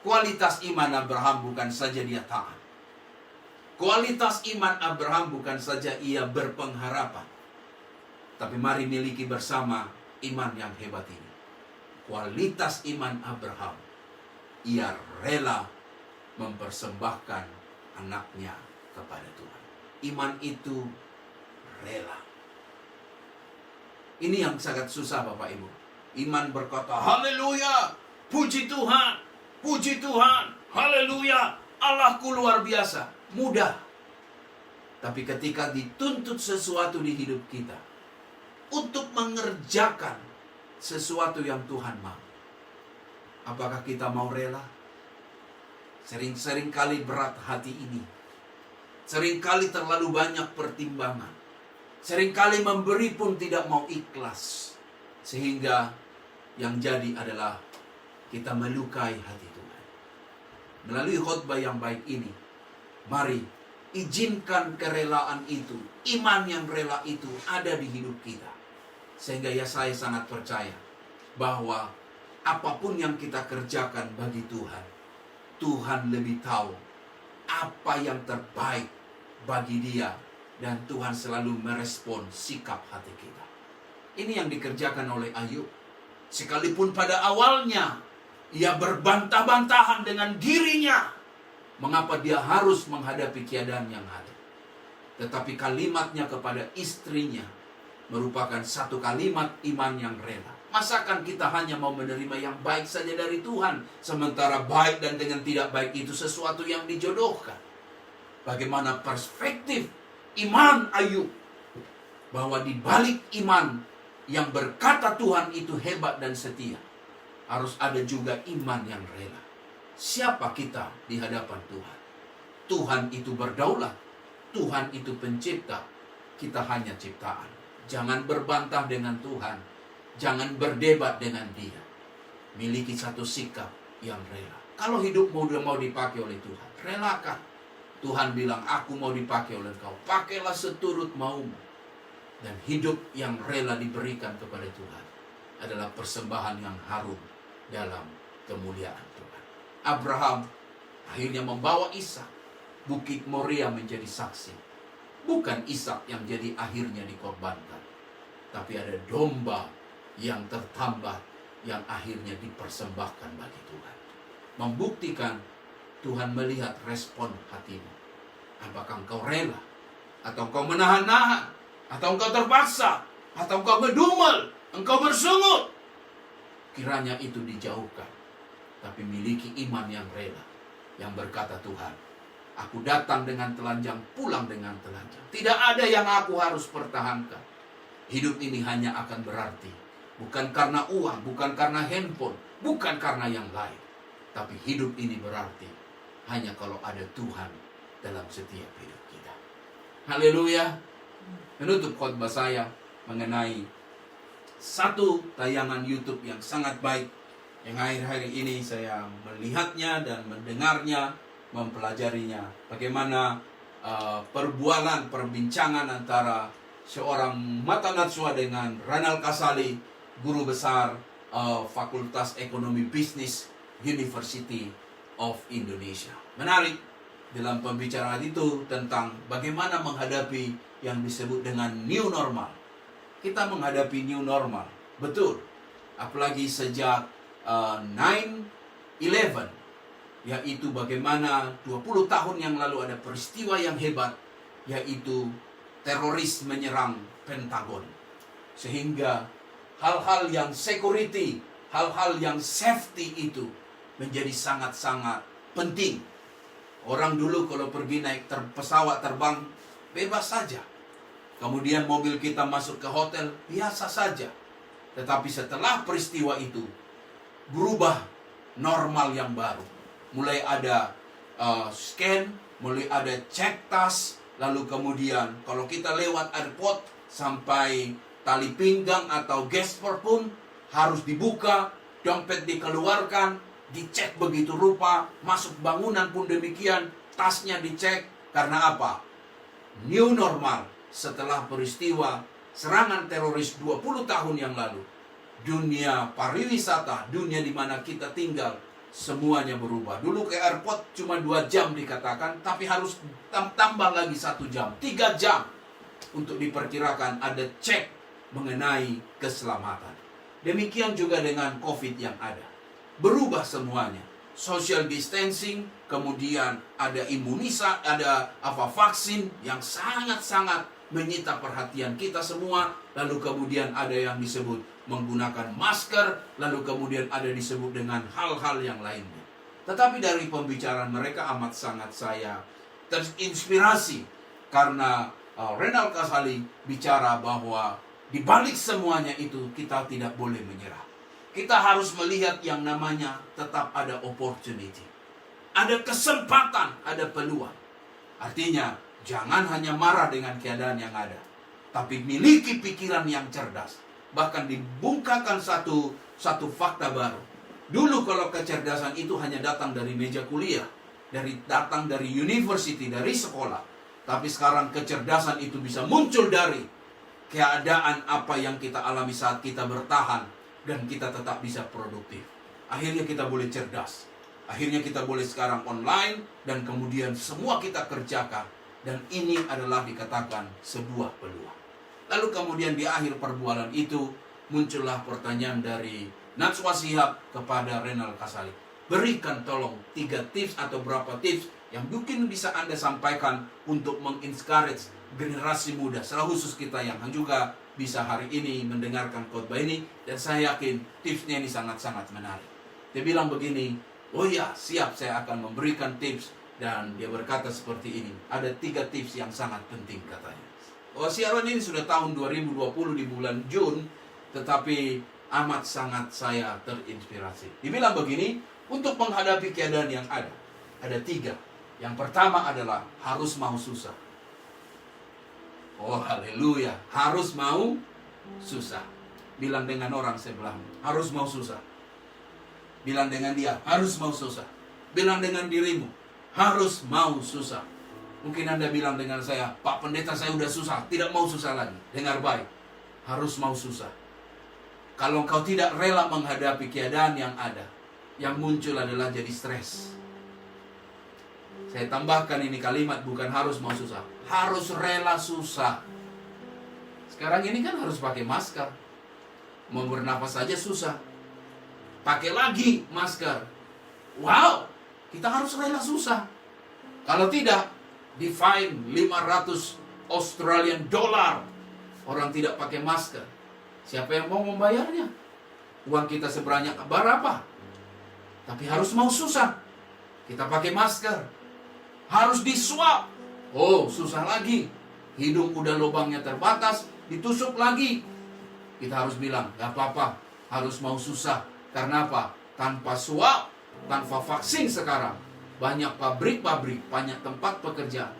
Kualitas iman Abraham bukan saja dia taat. Kualitas iman Abraham bukan saja ia berpengharapan. Tapi mari miliki bersama iman yang hebat ini. Kualitas iman Abraham, ia rela mempersembahkan anaknya kepada Tuhan. Iman itu rela. Ini yang sangat susah Bapak Ibu. Iman berkata, haleluya, puji Tuhan, haleluya, Allahku luar biasa. Mudah. Tapi ketika dituntut sesuatu di hidup kita, untuk mengerjakan sesuatu yang Tuhan mau, apakah kita mau rela? Sering kali berat hati ini. Seringkali terlalu banyak pertimbangan. Seringkali memberi pun tidak mau ikhlas. Sehingga yang jadi adalah kita melukai hati Tuhan. Melalui khotbah yang baik ini, mari izinkan kerelaan itu, iman yang rela itu ada di hidup kita. Sehingga saya sangat percaya bahwa apapun yang kita kerjakan bagi Tuhan, Tuhan lebih tahu apa yang terbaik bagi Dia, dan Tuhan selalu merespon sikap hati kita. Ini yang dikerjakan oleh Ayub. Sekalipun pada awalnya ia berbantah-bantahan dengan dirinya, mengapa dia harus menghadapi keadaan yang ada. Tetapi kalimatnya kepada istrinya merupakan satu kalimat iman yang rela. Masakan kita hanya mau menerima yang baik saja dari Tuhan, sementara baik dan dengan tidak baik itu sesuatu yang dijodohkan. Bagaimana perspektif iman Ayub, bahwa di balik iman yang berkata Tuhan itu hebat dan setia, harus ada juga iman yang rela. Siapa kita di hadapan Tuhan? Tuhan itu berdaulat, Tuhan itu pencipta, kita hanya ciptaan. Jangan berbantah dengan Tuhan, jangan berdebat dengan Dia. Miliki satu sikap yang rela. Kalau hidupmu mau dipakai oleh Tuhan, relakan. Tuhan bilang, aku mau dipakai oleh engkau, pakailah seturut maumu. Dan hidup yang rela diberikan kepada Tuhan adalah persembahan yang harum dalam kemuliaan Tuhan. Abraham akhirnya membawa Ishak. Bukit Moria menjadi saksi. Bukan Ishak yang jadi akhirnya dikorbankan, tapi ada domba yang tertambat yang akhirnya dipersembahkan bagi Tuhan. Membuktikan Tuhan melihat respon hatimu. Apakah engkau rela? Atau engkau menahan-nahan? Atau engkau terpaksa? Atau engkau berdumel? Engkau bersungut? Kiranya itu dijauhkan. Tapi miliki iman yang rela, yang berkata, Tuhan, aku datang dengan telanjang, pulang dengan telanjang. Tidak ada yang aku harus pertahankan. Hidup ini hanya akan berarti bukan karena uang, bukan karena handphone, bukan karena yang lain, Tapi hidup ini berarti hanya kalau ada Tuhan dalam setiap hidup kita. Haleluya. Menutup khotbah saya mengenai satu tayangan YouTube yang sangat baik yang akhir-akhir ini saya melihatnya dan mendengarnya, mempelajarinya. Bagaimana perbincangan antara seorang Mata Natsua dengan Renal Kasali, guru besar Fakultas Ekonomi Bisnis University of Indonesia. Menarik dalam pembicaraan itu tentang bagaimana menghadapi yang disebut dengan new normal. Kita menghadapi new normal, betul. Apalagi sejak 9/11, yaitu bagaimana 20 tahun yang lalu ada peristiwa yang hebat, yaitu teroris menyerang Pentagon. Sehingga hal-hal yang security, hal-hal yang safety itu menjadi sangat-sangat penting. Orang dulu kalau pergi naik pesawat terbang, bebas saja. Kemudian mobil kita masuk ke hotel, biasa saja. Tetapi setelah peristiwa itu, berubah normal yang baru. Mulai ada scan, mulai ada cek tas, lalu kemudian kalau kita lewat airport sampai tali pinggang atau gesper pun harus dibuka, dompet dikeluarkan, dicek begitu rupa, masuk bangunan pun demikian, tasnya dicek. Karena apa? New normal setelah peristiwa serangan teroris 20 tahun yang lalu. Dunia pariwisata, dunia di mana kita tinggal, semuanya berubah. Dulu ke airport cuma 2 jam dikatakan, tapi harus tambah lagi 1 jam, 3 jam untuk diperkirakan ada cek mengenai keselamatan. Demikian juga dengan COVID yang ada. Berubah semuanya. Social distancing, kemudian ada vaksin yang sangat-sangat menyita perhatian kita semua. Lalu kemudian ada yang disebut menggunakan masker, lalu kemudian ada disebut dengan hal-hal yang lainnya. Tetapi dari pembicaraan mereka amat sangat saya terinspirasi karena Renal Kasali bicara bahwa di balik semuanya itu kita tidak boleh menyerah. Kita harus melihat yang namanya tetap ada opportunity. Ada kesempatan, ada peluang. Artinya jangan hanya marah dengan keadaan yang ada, tapi miliki pikiran yang cerdas. Bahkan dibungkakan satu fakta baru. Dulu kalau kecerdasan itu hanya datang dari meja kuliah, datang dari university, dari sekolah. Tapi sekarang kecerdasan itu bisa muncul dari keadaan apa yang kita alami saat kita bertahan dan kita tetap bisa produktif. Akhirnya kita boleh cerdas. Akhirnya kita boleh sekarang online dan kemudian semua kita kerjakan. Dan ini adalah dikatakan sebuah peluang. Lalu kemudian di akhir perbualan itu muncullah pertanyaan dari Natsua Shihab kepada Renal Kasali. Berikan tolong 3 tips atau berapa tips yang mungkin bisa Anda sampaikan untuk mengencourage generasi muda, secara khusus kita yang juga bisa hari ini mendengarkan khotbah ini. Dan saya yakin tipsnya ini sangat-sangat menarik. Dia bilang begini, oh ya siap, saya akan memberikan tips. Dan dia berkata seperti ini, ada 3 tips yang sangat penting katanya. Siaran ini sudah tahun 2020 di bulan Jun, tetapi amat sangat saya terinspirasi. Dibilang begini, untuk menghadapi keadaan yang ada 3. Yang pertama adalah harus mau susah. Oh haleluya, harus mau susah. Bilang dengan orang sebelahmu, harus mau susah. Bilang dengan dia, harus mau susah. Bilang dengan dirimu, harus mau susah. Mungkin Anda bilang dengan saya, Pak Pendeta saya udah susah, tidak mau susah lagi. Dengar baik, harus mau susah. Kalau engkau tidak rela menghadapi keadaan yang ada, yang muncul adalah jadi stres. Saya tambahkan ini kalimat, bukan harus mau susah, harus rela susah. Sekarang ini kan harus pakai masker. Mau bernafas saja susah. Pakai lagi masker. Wow, kita harus rela susah. Kalau tidak, di fine 500 Australian dollar. Orang tidak pakai masker. Siapa yang mau membayarnya? Uang kita sebanyak berapa? Tapi harus mau susah. Kita pakai masker. Harus diswab. Oh, susah lagi. Hidung udah lubangnya terbatas, ditusuk lagi. Kita harus bilang, gak apa-apa, harus mau susah. Karena apa? Tanpa swab, Tanpa vaksin sekarang, banyak pabrik-pabrik, banyak tempat pekerjaan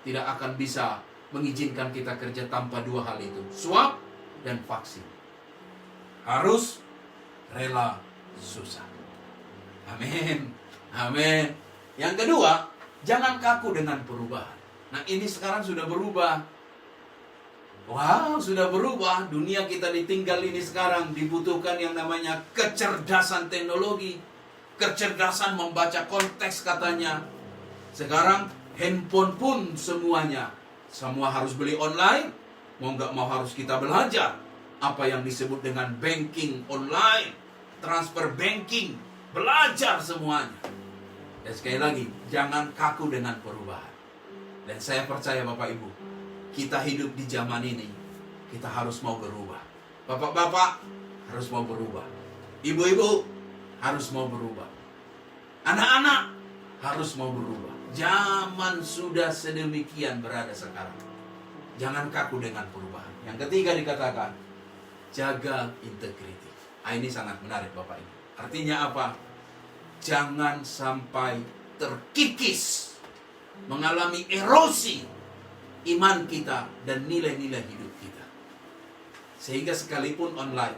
tidak akan bisa mengizinkan kita kerja tanpa dua hal itu, swab dan vaksin. Harus rela susah. Amin. Amin. Yang kedua, jangan kaku dengan perubahan. Nah, ini sekarang sudah berubah. Wow, sudah berubah. Dunia kita ditinggal ini sekarang dibutuhkan yang namanya kecerdasan teknologi. Kecerdasan membaca konteks katanya. Sekarang handphone pun semuanya. Semua harus beli online. Mau nggak mau harus kita belajar. Apa yang disebut dengan banking online. Transfer banking. Belajar semuanya. Dan sekali lagi, jangan kaku dengan perubahan. Dan saya percaya Bapak Ibu, kita hidup di zaman ini, kita harus mau berubah. Bapak-bapak harus mau berubah. Ibu-ibu harus mau berubah. Anak-anak harus mau berubah. Zaman sudah sedemikian berada sekarang. Jangan kaku dengan perubahan. Yang ketiga dikatakan, jaga integriti. Ini sangat menarik Bapak Ibu. Artinya apa? Jangan sampai terkikis, mengalami erosi iman kita dan nilai-nilai hidup kita. Sehingga sekalipun online,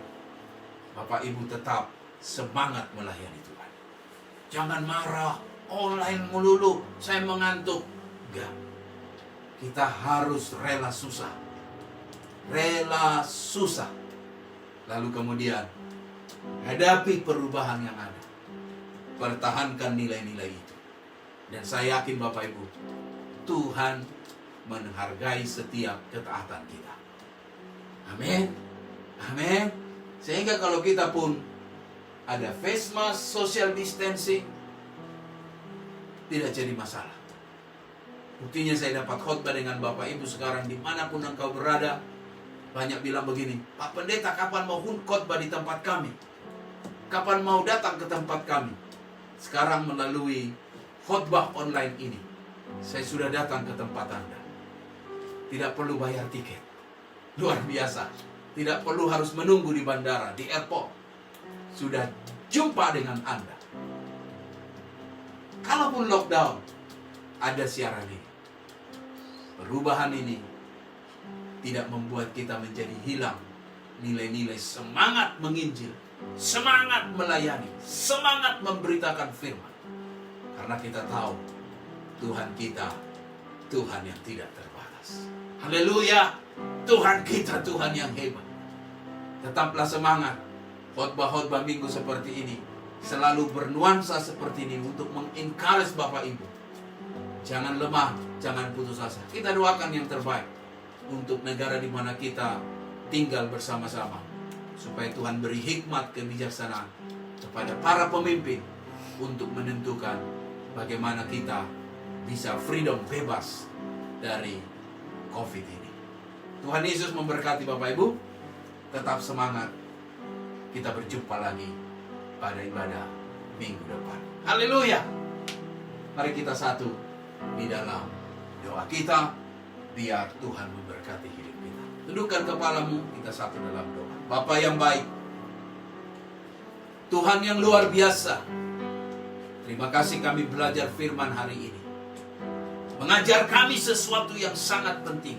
Bapak Ibu tetap semangat melayani Tuhan. Jangan marah, online melulu, saya mengantuk. Enggak. Kita harus rela susah. Rela susah. Lalu kemudian, hadapi perubahan yang ada. Pertahankan nilai-nilai itu. Dan saya yakin Bapak Ibu, Tuhan menghargai setiap ketaatan kita. Amin. Amin. Sehingga kalau kita pun ada face mask, social distancing, tidak jadi masalah. Buktinya saya dapat khotbah dengan Bapak Ibu sekarang dimanapun engkau berada. Banyak bilang begini, Pak Pendeta kapan mau khotbah di tempat kami? Kapan mau datang ke tempat kami? Sekarang melalui khotbah online ini, saya sudah datang ke tempat Anda. Tidak perlu bayar tiket. Luar biasa. Tidak perlu harus menunggu di bandara, di airport. Sudah jumpa dengan Anda. Kalaupun lockdown, ada siaran ini. Perubahan ini tidak membuat kita menjadi hilang nilai-nilai semangat menginjil, semangat melayani, semangat memberitakan firman. Karena kita tahu Tuhan kita, Tuhan yang tidak terbatas. Haleluya. Tuhan kita, Tuhan yang hebat. Tetaplah semangat. Khotbah-khotbah minggu seperti ini selalu bernuansa seperti ini untuk mengencourage Bapak Ibu. Jangan lemah, jangan putus asa. Kita doakan yang terbaik untuk negara di mana kita tinggal bersama-sama. Supaya Tuhan beri hikmat kebijaksanaan kepada para pemimpin untuk menentukan bagaimana kita bisa freedom, bebas dari COVID ini. Tuhan Yesus memberkati Bapak Ibu. Tetap semangat. Kita berjumpa lagi pada ibadah minggu depan. Haleluya. Mari kita satu di dalam doa kita. Biar Tuhan memberkati hidup kita. Tundukkan kepalamu, kita satu dalam doa. Bapa yang baik, Tuhan yang luar biasa, terima kasih kami belajar firman hari ini. Mengajar kami sesuatu yang sangat penting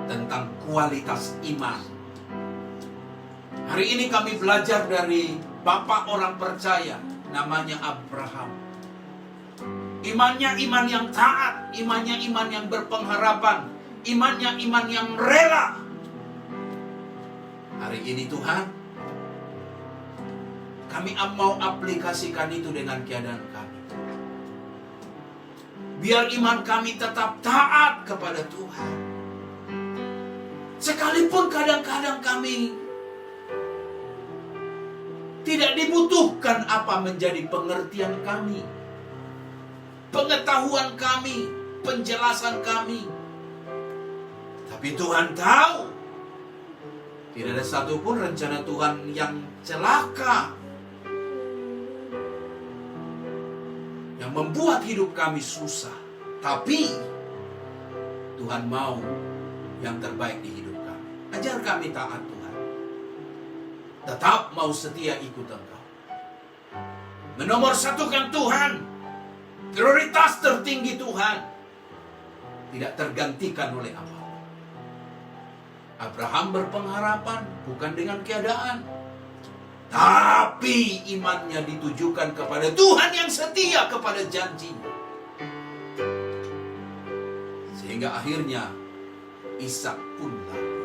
tentang kualitas iman. Hari ini kami belajar dari bapak orang percaya, namanya Abraham. Imannya iman yang taat, imannya iman yang berpengharapan, imannya iman yang rela. Hari ini Tuhan, kami mau aplikasikan itu dengan keadaan kami. Biar iman kami tetap taat kepada Tuhan. Sekalipun kadang-kadang kami tidak dibutuhkan apa menjadi pengertian kami, pengetahuan kami, penjelasan kami. Tapi Tuhan tahu, tidak ada satupun rencana Tuhan yang celaka, yang membuat hidup kami susah. Tapi Tuhan mau yang terbaik di hidup kami. Ajar kami taat Tuhan. Tetap mau setia ikut Engkau. Menomorsatukan Tuhan. Prioritas tertinggi Tuhan. Tidak tergantikan oleh apa. Abraham berpengharapan bukan dengan keadaan, tapi imannya ditujukan kepada Tuhan yang setia kepada janjinya. Sehingga akhirnya Ishak pun lahir.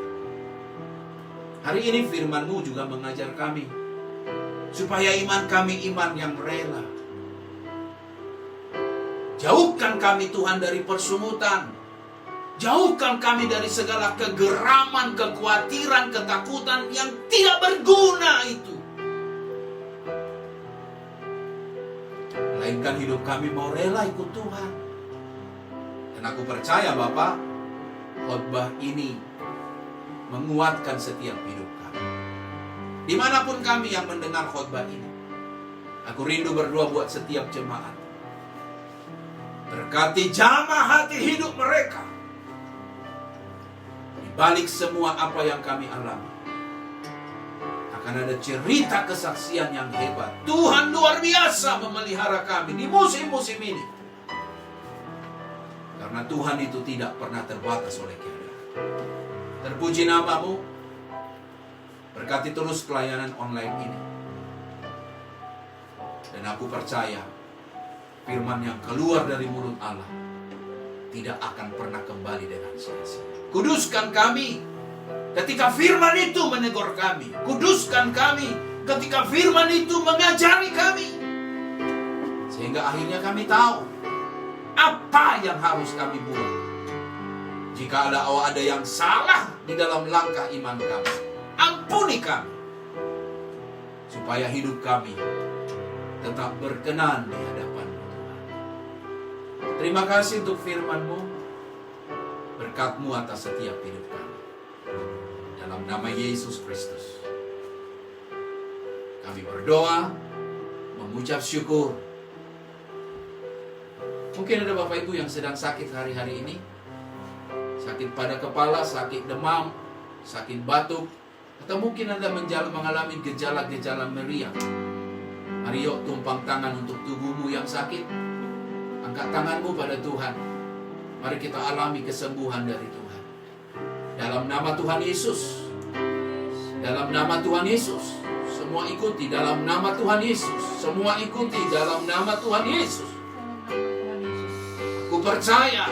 Hari ini firman-Mu juga mengajar kami supaya iman kami iman yang rela. Jauhkan kami Tuhan dari persungutan. Jauhkan kami dari segala kegeraman, kekhawatiran, ketakutan yang tidak berguna itu. Melainkan hidup kami mau rela ikut Tuhan. Dan aku percaya Bapak, khotbah ini menguatkan setiap hidup kami. Dimanapun kami yang mendengar khotbah ini, aku rindu berdoa buat setiap jemaat. Berkati jamah hati hidup mereka. Di balik semua apa yang kami alami, akan ada cerita kesaksian yang hebat. Tuhan luar biasa memelihara kami di musim-musim ini. Karena Tuhan itu tidak pernah terbatas oleh keadaan. Terpuji nama-Mu. Berkati terus pelayanan online ini. Dan aku percaya firman yang keluar dari mulut Allah tidak akan pernah kembali dengan sia-sia. Kuduskan kami ketika firman itu menegur kami. Kuduskan kami ketika firman itu mengajari kami. Sehingga akhirnya kami tahu apa yang harus kami buat. Jika ada yang salah di dalam langkah iman kami, ampuni kami. Supaya hidup kami tetap berkenan di hadapan-Mu Tuhan. Terima kasih untuk firman-Mu. Berkat-Mu atas setiap hidup kami. Dalam nama Yesus Kristus kami berdoa, mengucap syukur. Mungkin ada Bapak Ibu yang sedang sakit hari-hari ini. Sakit pada kepala, sakit demam, sakit batuk. Atau mungkin Anda mengalami gejala-gejala meriang. Mari yuk tumpang tangan untuk tubuhmu yang sakit. Angkat tanganmu pada Tuhan. Mari kita alami kesembuhan dari Tuhan. Dalam nama Tuhan Yesus. Dalam nama Tuhan Yesus. Semua ikuti dalam nama Tuhan Yesus. Semua ikuti dalam nama Tuhan Yesus. Aku percaya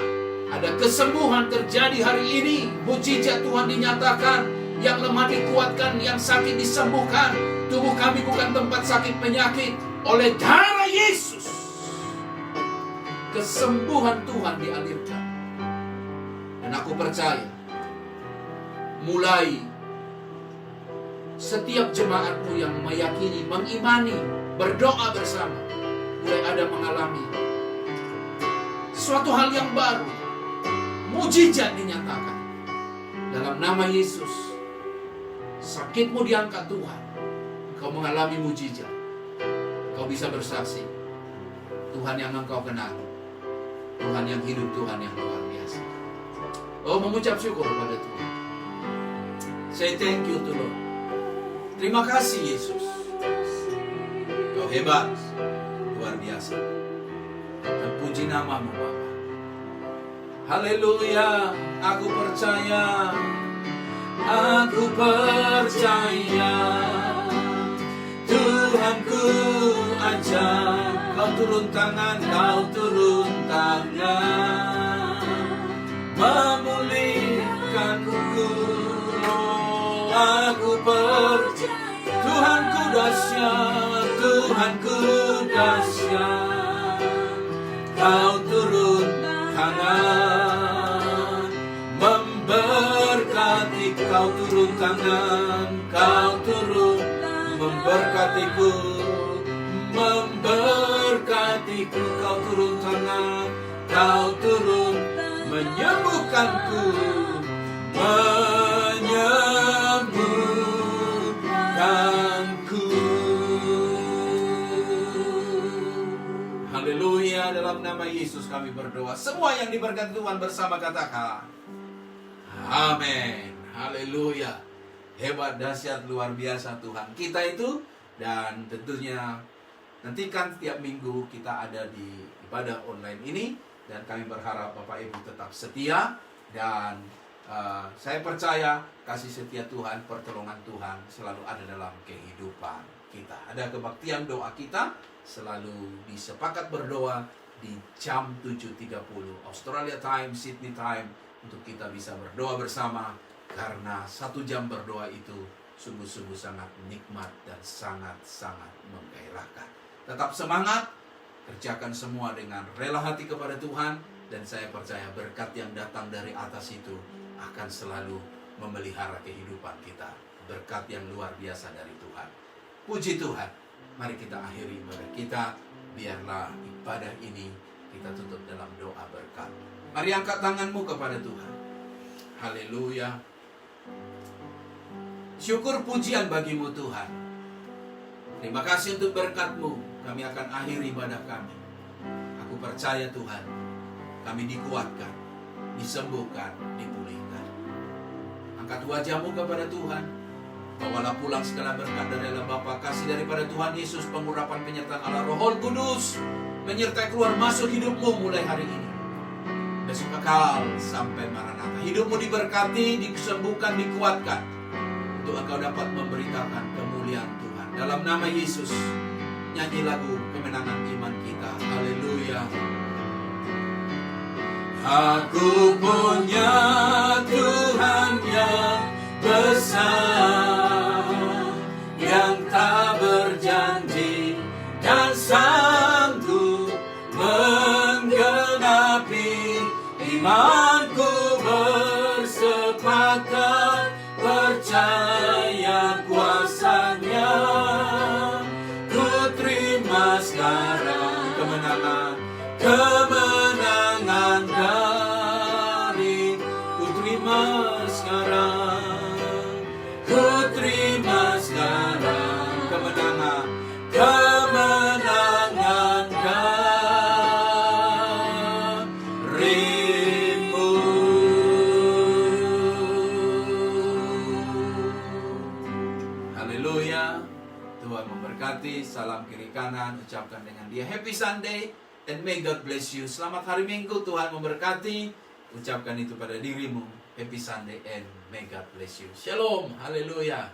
ada kesembuhan terjadi hari ini. Mujizat Tuhan dinyatakan. Yang lemah dikuatkan, yang sakit disembuhkan. Tubuh kami bukan tempat sakit penyakit. Oleh darah Yesus, kesembuhan Tuhan dialirkan. Dan aku percaya, mulai setiap jemaat-Mu yang meyakini, mengimani, berdoa bersama, mulai ada mengalami suatu hal yang baru. Mujizat dinyatakan. Dalam nama Yesus, sakitmu diangkat Tuhan. Kau mengalami mujizat. Kau bisa bersaksi. Tuhan yang engkau kenal. Tuhan yang hidup, Tuhan yang luar biasa. Oh, mengucap syukur pada Tuhan. Say thank you to Lord. Terima kasih Yesus. Kau hebat. Luar biasa. Dan puji nama-Mu Bapa. Haleluya. Aku percaya. Aku percaya Tuhanku ajak. Kau turun tangan, kau turun tangan, memulihkanku. Oh, aku percaya Tuhanku dahsyat, Tuhanku dahsyat. Kau turun tangan, memberkati. Kau turun tangan, kau turun memberkatiku, memberkatiku. Kau turun tangan, kau turun menyembuhkanku, menyembuhkanku. Haleluya. Dalam nama Yesus kami berdoa. Semua yang diberkati Tuhan bersama katakan amin. Haleluya. Hebat, dahsyat, luar biasa Tuhan kita itu. Dan tentunya Nantikan tiap minggu kita ada di ibadah online ini, dan kami berharap Bapak Ibu tetap setia, dan saya percaya kasih setia Tuhan, pertolongan Tuhan selalu ada dalam kehidupan kita. Ada kebaktian doa kita selalu disepakat berdoa di jam 7.30 Australia time, Sydney time, untuk kita bisa berdoa bersama, karena 1 jam berdoa itu sungguh-sungguh sangat nikmat dan sangat-sangat menggairahkan. Tetap semangat, kerjakan semua dengan rela hati kepada Tuhan, dan saya percaya berkat yang datang dari atas itu akan selalu memelihara kehidupan kita. Berkat yang luar biasa dari Tuhan. Puji Tuhan. Mari kita akhiri ibadah kita. Biarlah ibadah ini kita tutup dalam doa berkat. Mari angkat tanganmu kepada Tuhan. Haleluya. Syukur pujian bagimu Tuhan. Terima kasih untuk berkat-Mu. Kami akan akhiri ibadah kami. Aku percaya Tuhan, kami dikuatkan, disembuhkan, dipulihkan. Angkat wajahmu kepada Tuhan. Bawalah pulang segala berkat dari Allah Bapa, kasih daripada Tuhan Yesus, pengurapan penyertaan Allah Roh Kudus menyertai keluar masuk hidupmu mulai hari ini. Besok kekal sampai Maranatha. Hidupmu diberkati, disembuhkan, dikuatkan, untuk engkau dapat memberitakan kemuliaan Tuhan. Dalam nama Yesus, nyanyi lagu kemenangan iman kita. Haleluya. Aku punya Tuhan yang besar, yang tak berjanji dan sanggup menggenapi imanku, bersepakat percaya kuasa-Nya. Ku terima sekarang kemenangan dari, ku terima sekarang, ku terima sekarang kemenangan darimu. Haleluya. Tuhan memberkati. Salam kiri kanan, ucapkan dengan dia Happy Sunday and may God bless you. Selamat hari Minggu, Tuhan memberkati. Ucapkan itu pada dirimu. Happy Sunday and may God bless you. Shalom. Haleluya.